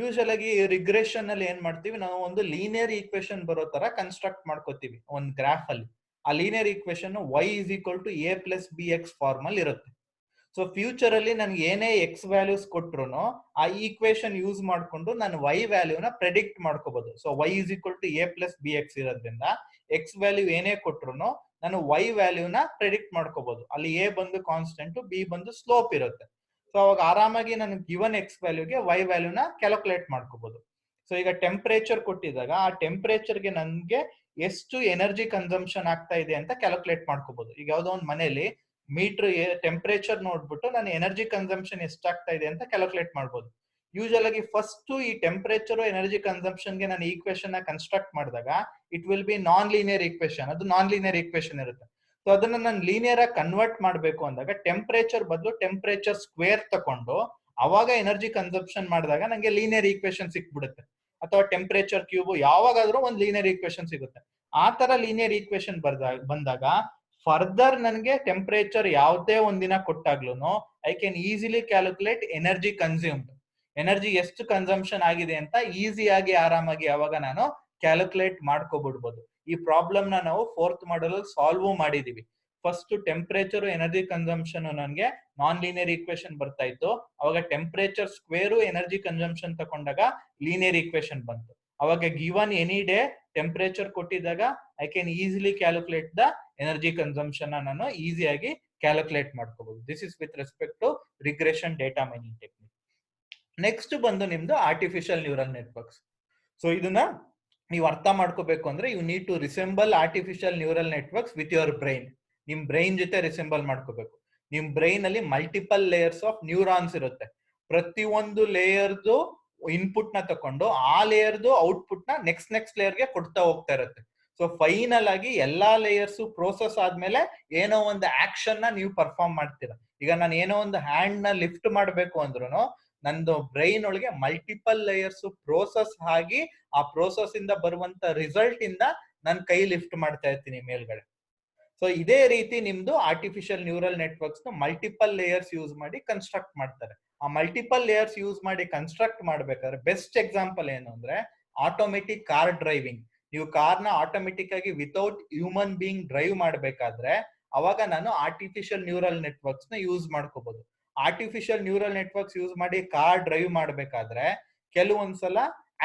Usual ಆಗಿ regression ಅಲ್ಲಿ ಏನ್ ಮಾಡ್ತೀವಿ, ನಾವು ಒಂದು ಲೀನಿಯರ್ ಈಕ್ವೇಶನ್ ಬರೋ ತರ ಕನ್ಸ್ಟ್ರಕ್ಟ್ ಮಾಡ್ಕೋತೀವಿ ಒಂದ್ ಗ್ರಾಫ್ ಅಲ್ಲಿ. ಆ linear equation y is equal to a plus B X form ಅಲ್ಲಿ ಇರುತ್ತೆ. ಸೊ ಫ್ಯೂಚರ್ ಅಲ್ಲಿ ನನ್ಗೆ ಏನೇ ಎಕ್ಸ್ ವ್ಯಾಲ್ಯೂಸ್ ಕೊಟ್ರು ಆ ಈಕ್ವೇಶನ್ ಯೂಸ್ ಮಾಡ್ಕೊಂಡು ನಾನು y ವ್ಯಾಲ್ಯೂನ ಪ್ರೆಡಿಕ್ಟ್ ಮಾಡ್ಕೋಬಹುದು. So y is equal to a plus B X ಇರೋದ್ರಿಂದ ಎಕ್ಸ್ ವ್ಯಾಲ್ಯೂ ಏನೇ ಕೊಟ್ರು ನಾನು y ವ್ಯಾಲ್ಯೂನ ಪ್ರೆಡಿಕ್ಟ್ ಮಾಡ್ಕೋಬಹುದು. ಅಲ್ಲಿ a ಬಂದು ಕಾನ್ಸ್ಟೆಂಟ್, ಬಿ ಬಂದು ಸ್ಲೋಪ್ ಇರುತ್ತೆ. ಸೊ ಅವಾಗ ಆರಾಮಾಗಿ ನಾನು ಗಿವನ್ ಎಕ್ಸ್ ವ್ಯಾಲ್ಯೂಗೆ y ವ್ಯಾಲ್ಯೂನ ಕ್ಯಾಲ್ಕುಲೇಟ್ ಮಾಡ್ಕೋಬಹುದು. ಸೊ ಈಗ ಟೆಂಪರೇಚರ್ ಕೊಟ್ಟಿದಾಗ ಆ ಟೆಂಪರೇಚರ್ಗೆ ನನ್ಗೆ ಎಷ್ಟು ಎನರ್ಜಿ ಕನ್ಸಂಪ್ಷನ್ ಆಗ್ತಾ ಇದೆ ಅಂತ ಕ್ಯಾಲ್ಕುಲೇಟ್ ಮಾಡ್ಕೋಬಹುದು. ಈಗ ಯಾವ್ದೋ ಒಂದು ಮನೆಯಲ್ಲಿ ಮೀಟರ್ ಟೆಂಪರೇಚರ್ ನೋಡ್ಬಿಟ್ಟು ನಾನು ಎನರ್ಜಿ ಕನ್ಸಂಪ್ಷನ್ ಎಷ್ಟಾಗ್ತಾ ಇದೆ ಅಂತ ಕ್ಯಾಲ್ಕುಲೇಟ್ ಮಾಡ್ಬೋದು. ಯೂಶಲ್ ಆಗಿ ಫಸ್ಟ್ ಈ ಟೆಂಪರೇಚರ್ ಎನರ್ಜಿ ಕನ್ಸಂಪ್ಷನ್ ಗೆ ನಾನು ಈಕ್ವೇಶನ್ ನ ಕನ್ಸ್ಟ್ರಕ್ಟ್ ಮಾಡಿದಾಗ it will B non linear equation. ಅದು ನಾನ್ ಲೀನಿಯರ್ ಈಕ್ವೇಶನ್ ಇರುತ್ತೆ. ಸೊ ಅದನ್ನ ನಾನು ಲೀನಿಯರ್ ಆಗಿ ಕನ್ವರ್ಟ್ ಮಾಡಬೇಕು ಅಂದಾಗ ಟೆಂಪರೇಚರ್ ಬದಲು ಟೆಂಪರೇಚರ್ ಸ್ಕ್ವೇರ್ ತಕೊಂಡು ಅವಾಗ ಎನರ್ಜಿ ಕನ್ಸಂಪ್ಷನ್ ಮಾಡಿದಾಗ ನಂಗೆ ಲೀನಿಯರ್ ಈಕ್ವೇಶನ್ ಸಿಕ್ಬಿಡುತ್ತೆ. ಅಥವಾ ಟೆಂಪರೇಚರ್ ಕ್ಯೂಬ್ ಯಾವಾಗಾದ್ರೂ ಒಂದು ಲೀನಿಯರ್ ಈಕ್ವೇಶನ್ ಸಿಗುತ್ತೆ. ಆ ತರ ಲೀನಿಯರ್ ಈಕ್ವೇಶನ್ ಬಂದಾಗ ಫರ್ದರ್ ನನಗೆ ಟೆಂಪರೇಚರ್ ಯಾವುದೇ ಒಂದಿನ ಕೊಟ್ಟಾಗ್ಲೂ I can easily calculate energy consumed, energy ಎಷ್ಟು ಕನ್ಸಂಪ್ಷನ್ ಆಗಿದೆ ಅಂತ ಈಸಿಯಾಗಿ ಆರಾಮಾಗಿ ಅವಾಗ ನಾನು ಕ್ಯಾಲ್ಕುಲೇಟ್ ಮಾಡ್ಕೊಬಿಡ್ಬೋದು. ಈ ಪ್ರಾಬ್ಲಮ್ ನಾವು 4th ಮಾಡಲ್ ಅಲ್ಲಿ ಸಾಲ್ವ್ ಮಾಡಿದೀವಿ. ಫಸ್ಟ್ ಟೆಂಪರೇಚರ್ ಎನರ್ಜಿ ಕನ್ಸಂಪ್ಷನ್ ನನಗೆ ನಾನ್ ಲೀನಿಯರ್ ಈಕ್ವೇಶನ್ ಬರ್ತಾ ಇತ್ತು. ಅವಾಗ ಟೆಂಪರೇಚರ್ ಸ್ಕ್ವೇರ್ ಎನರ್ಜಿ ಕನ್ಸಂಪ್ಷನ್ ತಕೊಂಡಾಗ ಲೀನಿಯರ್ ಈಕ್ವೇಶನ್ ಬಂತು. ಅವಾಗ ಗಿವನ್ ಎನಿ ಡೇ ಟೆಂಪರೇಚರ್ ಕೊಟ್ಟಿದ್ದಾಗ I can easily calculate the energy consumption ನಾನು ಈಸಿಯಾಗಿ ಕ್ಯಾಲ್ಕುಲೇಟ್ ಮಾಡ್ಕೋಬಹುದು. This is with respect to regression data mining technique. Next ಬಂದು ನಿಮ್ದು ಆರ್ಟಿಫಿಷಿಯಲ್ ನ್ಯೂರಲ್ ನೆಟ್ವರ್ಕ್ಸ್. ಸೊ ಇದನ್ನ ನೀವು ಅರ್ಥ ಮಾಡ್ಕೋಬೇಕು ಅಂದ್ರೆ you need to resemble artificial neural networks with your brain. ನಿಮ್ ಬ್ರೈನ್ ಜೊತೆ ರಿಸೆಂಬಲ್ ಮಾಡ್ಕೋಬೇಕು. ನಿಮ್ ಬ್ರೈನ್ ಅಲ್ಲಿ ಮಲ್ಟಿಪಲ್ ಲೇಯರ್ಸ್ ಆಫ್ ನ್ಯೂರಾನ್ಸ್ ಇರುತ್ತೆ. ಪ್ರತಿಯೊಂದು ಲೇಯರ್ದು ಇನ್ಪುಟ್ ನ ತಕೊಂಡು ಆ ಲೇಯರ್ದು ಔಟ್ಪುಟ್ ನ ನೆಕ್ಸ್ಟ್ ಲೇಯರ್ಗೆ ಕೊಡ್ತಾ ಹೋಗ್ತಾ ಇರುತ್ತೆ. ಸೊ ಫೈನಲ್ ಆಗಿ ಎಲ್ಲಾ ಲೇಯರ್ಸ್ ಪ್ರೋಸೆಸ್ ಆದ್ಮೇಲೆ ಏನೋ ಒಂದು ಆಕ್ಷನ್ ನ ನೀವು ಪರ್ಫಾರ್ಮ್ ಮಾಡ್ತೀರಾ. ಈಗ ನಾನು ಏನೋ ಒಂದು ಹ್ಯಾಂಡ್ ನ ಲಿಫ್ಟ್ ಮಾಡ್ಬೇಕು ಅಂದ್ರೂ ನಂದು ಬ್ರೈನ್ ಒಳಗೆ ಮಲ್ಟಿಪಲ್ ಲೇಯರ್ಸ್ ಪ್ರೋಸೆಸ್ ಆಗಿ ಆ ಪ್ರೋಸೆಸ್ ಇಂದ ಬರುವಂತ ರಿಸಲ್ಟ್ ಇಂದ ನಾನು ಕೈ ಲಿಫ್ಟ್ ಮಾಡ್ತಾ ಇರ್ತೀನಿ ಮೇಲ್ಗಡೆ. ಸೊ ಇದೇ ರೀತಿ ನಿಮ್ದು ಆರ್ಟಿಫಿಷಿಯಲ್ ನ್ಯೂರಲ್ ನೆಟ್ವರ್ಕ್ಸ್ ನ ಮಲ್ಟಿಪಲ್ ಲೇಯರ್ಸ್ ಯೂಸ್ ಮಾಡಿ ಕನ್ಸ್ಟ್ರಕ್ಟ್ ಮಾಡ್ತಾರೆ. ಆ ಮಲ್ಟಿಪಲ್ ಲೇಯರ್ಸ್ ಯೂಸ್ ಮಾಡಿ ಕನ್ಸ್ಟ್ರಕ್ಟ್ ಮಾಡ್ಬೇಕಾದ್ರೆ ಬೆಸ್ಟ್ ಎಕ್ಸಾಂಪಲ್ ಏನು ಅಂದ್ರೆ ಆಟೋಮೆಟಿಕ್ ಕಾರ್ ಡ್ರೈವಿಂಗ್. ನೀವು ಕಾರ್ನ ಆಟೋಮೆಟಿಕ್ ಆಗಿ ವಿತೌಟ್ ಹ್ಯೂಮನ್ ಬೀಯಿಂಗ್ ಡ್ರೈವ್ ಮಾಡ್ಬೇಕಾದ್ರೆ ಅವಾಗ ನಾನು ಆರ್ಟಿಫಿಷಿಯಲ್ ನ್ಯೂರಲ್ ನೆಟ್ವರ್ಕ್ಸ್ ನ ಯೂಸ್ ಮಾಡ್ಕೋಬಹುದು. ಆರ್ಟಿಫಿಷಿಯಲ್ ನ್ಯೂರಲ್ ನೆಟ್ವರ್ಕ್ಸ್ ಯೂಸ್ ಮಾಡಿ ಕಾರ್ ಡ್ರೈವ್ ಮಾಡ್ಬೇಕಾದ್ರೆ ಕೆಲವೊಂದ್ಸಲ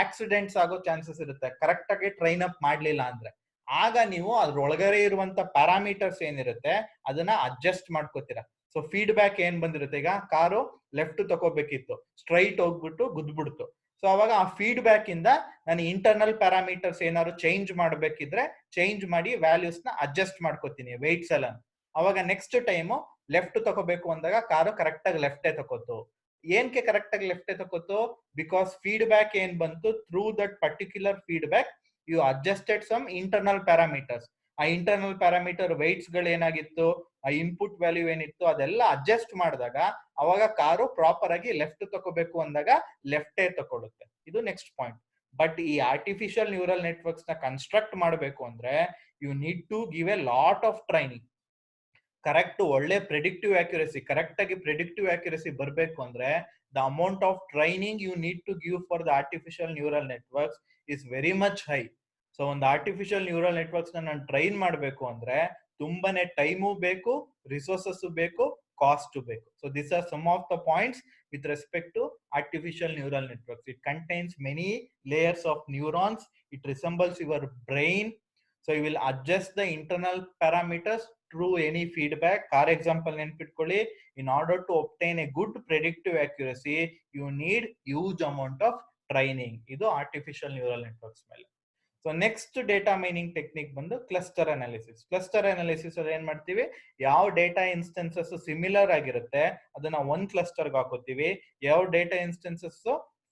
ಆಕ್ಸಿಡೆಂಟ್ಸ್ ಆಗೋ ಚಾನ್ಸಸ್ ಇರುತ್ತೆ, ಕರೆಕ್ಟ್ ಆಗಿ ಟ್ರೈನ್ ಅಪ್ ಮಾಡ್ಲಿಲ್ಲ ಅಂದ್ರೆ. ಆಗ ನೀವು ಅದ್ರೊಳಗಡೆ ಇರುವಂತ ಪ್ಯಾರಾಮೀಟರ್ಸ್ ಏನಿರುತ್ತೆ ಅದನ್ನ ಅಡ್ಜಸ್ಟ್ ಮಾಡ್ಕೋತೀರಾ. ಸೊ ಫೀಡ್ಬ್ಯಾಕ್ ಏನ್ ಬಂದಿರುತ್ತೆ, ಈಗ ಕಾರು ಲೆಫ್ಟ್ ತಗೋಬೇಕಿತ್ತು, ಸ್ಟ್ರೈಟ್ ಹೋಗ್ಬಿಟ್ಟು ಗುದ್ಬಿಡ್ತು. ಸೊ ಅವಾಗ ಆ ಫೀಡ್ಬ್ಯಾಕ್ ಇಂದ ನಾನು ಇಂಟರ್ನಲ್ ಪ್ಯಾರಾಮೀಟರ್ಸ್ ಏನಾದ್ರು ಚೇಂಜ್ ಮಾಡ್ಬೇಕಿದ್ರೆ ಚೇಂಜ್ ಮಾಡಿ ವ್ಯಾಲ್ಯೂಸ್ ನ ಅಡ್ಜಸ್ಟ್ ಮಾಡ್ಕೋತೀನಿ ವೆಯ್ಟ್ಸ್ ಎಲ್ಲ. ಅವಾಗ ನೆಕ್ಸ್ಟ್ ಟೈಮು ಲೆಫ್ಟ್ ತಗೋಬೇಕು ಅಂದಾಗ ಕಾರು ಕರೆಕ್ಟ್ ಆಗಿ ಲೆಫ್ಟೇ ತಗೋತು. ಏನ್ಕೆ ಕರೆಕ್ಟ್ ಆಗಿ ಲೆಫ್ಟೇ ತಗೋತು? ಬಿಕಾಸ್ ಫೀಡ್ಬ್ಯಾಕ್ ಏನ್ ಬಂತು, through that particular feedback you adjusted some internal parameters. ಆ ಇಂಟರ್ನಲ್ ಪ್ಯಾರಾಮೀಟರ್ ವೆಯ್ಟ್ಸ್ ಗಳು ಏನಾಗಿತ್ತು, ಆ ಇನ್ಪುಟ್ ವ್ಯಾಲ್ಯೂ ಏನಿತ್ತು ಅದೆಲ್ಲ ಅಡ್ಜಸ್ಟ್ ಮಾಡಿದಾಗ ಅವಾಗ ಕಾರು ಪ್ರಾಪರ್ ಆಗಿ ಲೆಫ್ಟ್ ತಗೋಬೇಕು ಅಂದಾಗ ಲೆಫ್ಟೇ ತಗೊಳುತ್ತೆ. ಇದು ನೆಕ್ಸ್ಟ್ ಪಾಯಿಂಟ್. ಬಟ್ ಈ ಆರ್ಟಿಫಿಷಿಯಲ್ ನ್ಯೂರಲ್ ನೆಟ್ವರ್ಕ್ಸ್ ನ ಕನ್ಸ್ಟ್ರಕ್ಟ್ ಮಾಡಬೇಕು ಅಂದ್ರೆ you need to give a lot of training. Correct ಒಳ್ಳೆ ಪ್ರೆಡಿಕ್ಟಿವ್ ಆಕ್ಯುರಸಿ, ಕರೆಕ್ಟ್ ಆಗಿ ಪ್ರೆಡಿಕ್ಟಿವ್ ಆಕ್ಯುರಸಿ ಬರಬೇಕು ಅಂದ್ರೆ the amount of training you need to give for the artificial neural networks is very much high. So ಒಂದು artificial neural networks ನಾನು train ಮಾಡಬೇಕು ಅಂದ್ರೆ ತುಂಬಾನೇ time ಬೇಕು, ರಿಸೋರ್ಸಸ್ ಬೇಕು, ಕಾಸ್ಟ್ ಬೇಕು. So this are some of the points with respect to artificial neural networks. It contains many layers of neurons. It resembles your brain. So you will adjust the internal parameters through any feedback. For example, in order to obtain a good predictive accuracy, you need huge amount of training. Idu artificial neural networks mele. So next data mining technique ಬಂದು cluster analysis. Cluster analysis ಅಲ್ಲಿ ಏನ್ ಮಾಡ್ತೀವಿ, ಯಾವ data instances similar ಆಗಿರುತ್ತೆ ಅದನ್ನ ಒಂದ್ ಕ್ಲಸ್ಟರ್ಗೆ ಹಾಕೋತೀವಿ. ಯಾವ data instances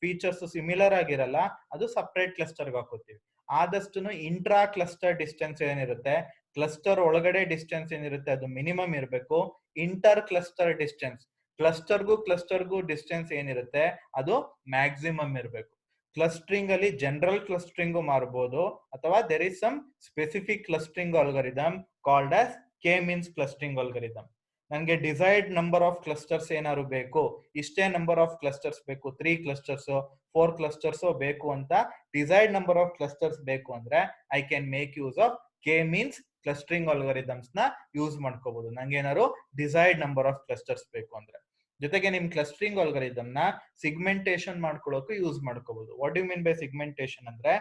features similar ಆಗಿರಲ್ಲ ಅದು ಸಪರೇಟ್ ಕ್ಲಸ್ಟರ್ಗೆ ಹಾಕೋತೀವಿ. ಆದಷ್ಟು ಇಂಟ್ರಾ ಕ್ಲಸ್ಟರ್ ಡಿಸ್ಟೆನ್ಸ್ ಏನಿರುತ್ತೆ, ಕ್ಲಸ್ಟರ್ ಒಳಗಡೆ ಡಿಸ್ಟೆನ್ಸ್ ಏನಿರುತ್ತೆ ಅದು ಮಿನಿಮಮ್ ಇರಬೇಕು. ಇಂಟರ್ ಕ್ಲಸ್ಟರ್ ಡಿಸ್ಟೆನ್ಸ್, ಕ್ಲಸ್ಟರ್ಗೂ ಡಿಸ್ಟೆನ್ಸ್ ಏನಿರುತ್ತೆ ಅದು ಮ್ಯಾಕ್ಸಿಮಮ್ ಇರಬೇಕು. ಕ್ಲಸ್ಟರಿಂಗ್ ಅಲ್ಲಿ ಜನರಲ್ ಕ್ಲಸ್ಟರಿಂಗ್ ಮಾಡಬಹುದು ಅಥವಾ there is some specific clustering algorithm called as K means clustering algorithm. ನನಗೆ ಡಿಸೈರ್ಡ್ ನಂಬರ್ ಆಫ್ ಕ್ಲಸ್ಟರ್ಸ್ ಏನಾದ್ರು ಬೇಕು, ಇಷ್ಟೇ ನಂಬರ್ ಆಫ್ ಕ್ಲಸ್ಟರ್ಸ್ ಬೇಕು, 3 ಕ್ಲಸ್ಟರ್ಸ್ 4 ಕ್ಲಸ್ಟರ್ಸ್ ಬೇಕು ಅಂತ ಡಿಸೈರ್ಡ್ ನಂಬರ್ ಆಫ್ ಕ್ಲಸ್ಟರ್ಸ್ ಬೇಕು ಅಂದ್ರೆ I can make use of K means clustering algorithms ನ ಯೂಸ್ ಮಾಡ್ಕೋಬಹುದು. ನಂಗೆ ಏನಾದ್ರು ಡಿಸೈರ್ಡ್ ನಂಬರ್ ಆಫ್ ಕ್ಲಸ್ಟರ್ಸ್ ಬೇಕು ಅಂದ್ರೆ. ಜೊತೆಗೆ ನಿಮ್ ಕ್ಲಸ್ಟರಿಂಗ್ ಆಲ್ಗರಿದಮ್ ನ ಸಿಗ್ಮೆಂಟೇಶನ್ ಮಾಡ್ಕೊಳ್ಳೋಕೆ ಯೂಸ್ ಮಾಡ್ಕೋಬಹುದು. ವಾಟ್ ಯು ಮೀನ್ ಬೈ ಸಿಗ್ಮೆಂಟೇಶನ್ ಅಂದ್ರೆ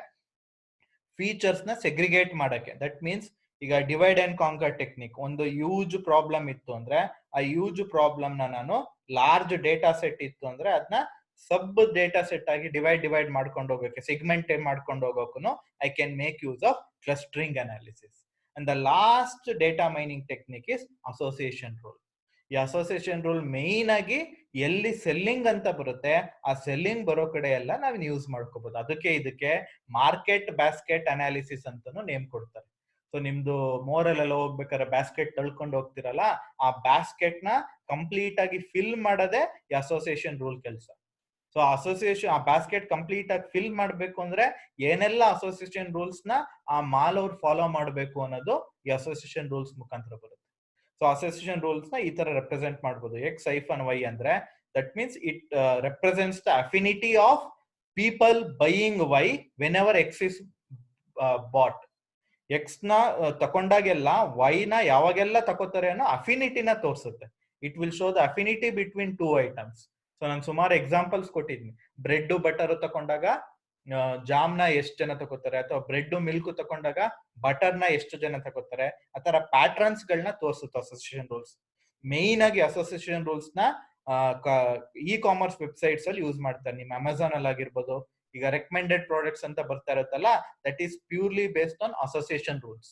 ಫೀಚರ್ಸ್ ನ ಸೆಗ್ರಿಗೇಟ್ ಮಾಡಕ್ಕೆ. ದಟ್ ಮೀನ್ಸ್ ಈಗ ಡಿವೈಡ್ ಅಂಡ್ ಕಾಂಕರ್ ಟೆಕ್ನಿಕ್, ಒಂದು ಯೂಜ್ ಪ್ರಾಬ್ಲಮ್ ಇತ್ತು ಅಂದ್ರೆ ಆ ಯೂಜ್ ಪ್ರಾಬ್ಲಮ್ ನ ನಾನು ಲಾರ್ಜ್ ಡೇಟಾ ಸೆಟ್ ಇತ್ತು ಅಂದ್ರೆ ಅದನ್ನ ಸಬ್ ಡೇಟಾ ಸೆಟ್ ಆಗಿ ಡಿವೈಡ್ ಮಾಡ್ಕೊಂಡು ಹೋಗಕ್ಕೆ, ಸೆಗ್ಮೆಂಟ್ ಮಾಡ್ಕೊಂಡು ಹೋಗೋಕು I can make use of clustering analysis. And the last data mining technique is association rule. ಈ ಅಸೋಸಿಯೇಷನ್ ರೂಲ್ ಮೇನ್ ಆಗಿ ಎಲ್ಲಿ ಸೆಲ್ಲಿಂಗ್ ಅಂತ ಬರುತ್ತೆ ಆ ಸೆಲ್ಲಿಂಗ್ ಬರೋ ಕಡೆ ಎಲ್ಲ ನಾವ್ ಯೂಸ್ ಮಾಡ್ಕೋಬಹುದು. ಅದಕ್ಕೆ ಇದಕ್ಕೆ ಮಾರ್ಕೆಟ್ ಬ್ಯಾಸ್ಕೆಟ್ ಅನಾಲಿಸಿಸ್ ಅಂತಾನು ನೇಮ್ ಕೊಡ್ತಾರೆ. ಸೊ ನಿಮ್ದು ಮೋರಲ್ ಎಲ್ಲ ಹೋಗ್ಬೇಕಾದ್ರೆ ಬ್ಯಾಸ್ಕೆಟ್ ತಳ್ಕೊಂಡು ಹೋಗ್ತಿರಲ್ಲ, ಆ ಬ್ಯಾಸ್ಕೆಟ್ ನ ಕಂಪ್ಲೀಟ್ ಆಗಿ ಫಿಲ್ ಮಾಡೋದೇ ಈ ಅಸೋಸಿಯೇಷನ್ ರೂಲ್ ಕೆಲಸ. ಸೊ ಅಸೋಸಿಯೇಷನ್ ಆ ಬ್ಯಾಸ್ಕೆಟ್ ಕಂಪ್ಲೀಟ್ ಆಗಿ ಫಿಲ್ ಮಾಡ್ಬೇಕು ಅಂದ್ರೆ ಏನೆಲ್ಲ ಅಸೋಸಿಯೇಷನ್ ರೂಲ್ಸ್ ನ ಆ ಮಾಲ್ ಅವ್ರು ಫಾಲೋ ಮಾಡ್ಬೇಕು ಅನ್ನೋದು ಈ ಅಸೋಸಿಯೇಷನ್ ರೂಲ್ಸ್ ಮುಖಾಂತರ ಬರುತ್ತೆ. ಸೊ ಅಸೋಸಿಯೇಷನ್ ರೂಲ್ಸ್ ನ ಈ ತರ ರೆಪ್ರೆಸೆಂಟ್ ಮಾಡಬಹುದು. X-Y ಅಂದ್ರೆ that means it represents the affinity of people buying Y whenever X is bought. X ನ ತಕೊಂಡಾಗೆಲ್ಲ Y ನ ಯಾವಾಗೆಲ್ಲ ತಕೋತಾರೆ ಅನ್ನೋ ಅಫಿನಿಟಿನ ತೋರಿಸುತ್ತೆ. It will show the affinity between two items. So ನಾನು ಸುಮಾರು ಎಕ್ಸಾಂಪಲ್ಸ್ ಕೊಟ್ಟಿದ್ದೀನಿ. ಬ್ರೆಡ್ ಬಟರ್ ತಕೊಂಡಾಗ ಜಾಮ್ ನ ಎಷ್ಟು ಜನ ತಗೋತಾರೆ, ಅಥವಾ ಬ್ರೆಡ್ ಮಿಲ್ಕ್ ತಕೊಂಡಾಗ ಬಟರ್ ನ ಎಷ್ಟು ಜನ ತಗೋತಾರೆ, ಆತರ ಪ್ಯಾಟ್ರನ್ಸ್ ಗಳನ್ನ ತೋರಿಸುತ್ತೆ ಅಸೋಸಿಯೇಷನ್ ರೂಲ್ಸ್. ಮೇನ್ ಆಗಿ ಅಸೋಸಿಯೇಷನ್ ರೂಲ್ಸ್ ನ ಇ ಕಾಮರ್ಸ್ ವೆಬ್ಸೈಟ್ಸ್ ಅಲ್ಲಿ ಯೂಸ್ ಮಾಡ್ತಾರೆ. ನಿಮ್ ಅಮೆಝಾನ್ ಅಲ್ಲಿ ಆಗಿರ್ಬೋದು, ಈಗ ರೆಕಮೆಂಡೆಡ್ ಪ್ರಾಡಕ್ಟ್ಸ್ ಅಂತ ಬರ್ತಾ ಇರುತ್ತಲ್ಲ, that is purely based on association rules.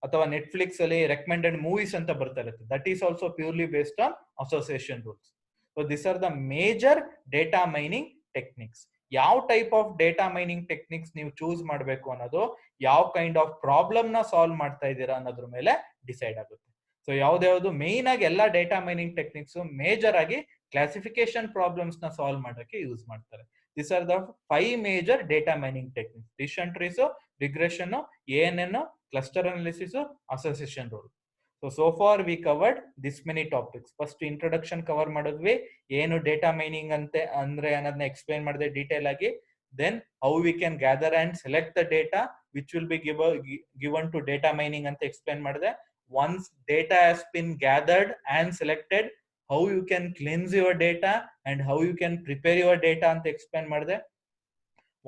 ಅಥವಾ ನೆಟ್ಫ್ಲಿಕ್ಸ್ ಅಲ್ಲಿ ರೆಕಮೆಂಡೆಡ್ ಮೂವೀಸ್ ಅಂತ ಬರ್ತಾ ಇರುತ್ತೆ, that is also purely based on association rules. So this are the major data mining techniques. ಯಾವ type of data mining techniques ನೀವು choose ಮಾಡಬೇಕು ಅನ್ನೋದು ಯಾವ ಕೈಂಡ್ ಆಫ್ ಪ್ರಾಬ್ಲಮ್ ನ ಸಾಲ್ವ್ ಮಾಡ್ತಾ ಇದ್ದೀರಾ ಅನ್ನೋದ್ರ ಮೇಲೆ ಡಿಸೈಡ್ ಆಗುತ್ತೆ. ಸೊ ಯಾವ್ದು ಮೇನ್ ಆಗಿ ಎಲ್ಲಾ ಡೇಟಾ ಮೈನಿಂಗ್ ಟೆಕ್ನಿಕ್ಸ್ ಮೇಜರ್ ಆಗಿ ಕ್ಲಾಸಿಫಿಕೇಶನ್ ಪ್ರಾಬ್ಲಮ್ಸ್ ನ ಸಾಲ್ವ್ ಮಾಡಕ್ಕೆ ಯೂಸ್ ಮಾಡ್ತಾರೆ. This are the 5 major data mining techniques: decision trees, regression, ANN, cluster analysis, association rule. So far we covered this many topics. First introduction cover ಮಾಡಿದ್ವಿ, ಏನು data mining ಅಂತೆ ಅಂದ್ರೆ ಅನ್ನೋದನ್ನ explain ಮಾಡಿದೆ detail ಆಗಿ. Then how we can gather and select the data which will be given to data mining ಅಂತ explain ಮಾಡಿದೆ. Once data has been gathered and selected, how you can cleanse your data and how you can prepare your data ಅಂತ explain ಮಾಡಿದೆ.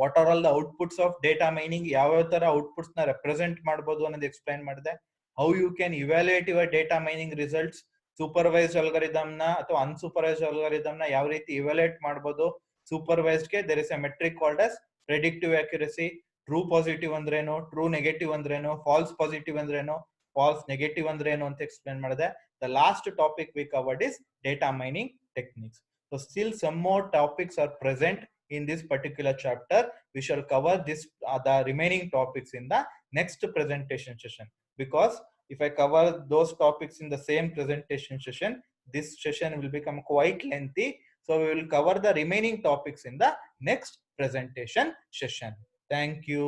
What are all the outputs of data mining, ಯಾವ ತರ outputs ನ represent ಮಾಡಬಹುದು ಅನ್ನೋದು explain ಮಾಡಿದೆ. How you can evaluate your data mining results, supervised algorithm ನ ಅಥವಾ ಅನ್ಸೂಪರ್ವೈಸ್ಡ್ ಅಲ್ಗಾರಿದಮ್ ನ ಯಾವ ರೀತಿ ಇವ್ಯಾಲ್ಯೂಯೇಟ್ ಮಾಡಬಹುದು. ಸೂಪರ್ವೈಸ್ಡ್ ಗೆ there is a metric called as predictive accuracy. True positive ಅಂದ್ರೇನು, ಟ್ರೂ ನೆಗೆಟಿವ್ ಅಂದ್ರೇನು, ಫಾಲ್ಸ್ ಪಾಸಿಟಿವ್ ಅಂದ್ರೇನು, ಫಾಲ್ಸ್ ನೆಗೆಟಿವ್ ಅಂದ್ರೇನು ಅಂತ ಎಕ್ಸ್ಪ್ಲೈನ್ ಮಾಡಿದೆ. The last topic we covered is data mining techniques. So still some more topics are present in this particular chapter. We shall cover this the remaining topics in the next presentation session, because if I cover those topics in the same presentation session, this session will become quite lengthy. So we will cover the remaining topics in the next presentation session. Thank you.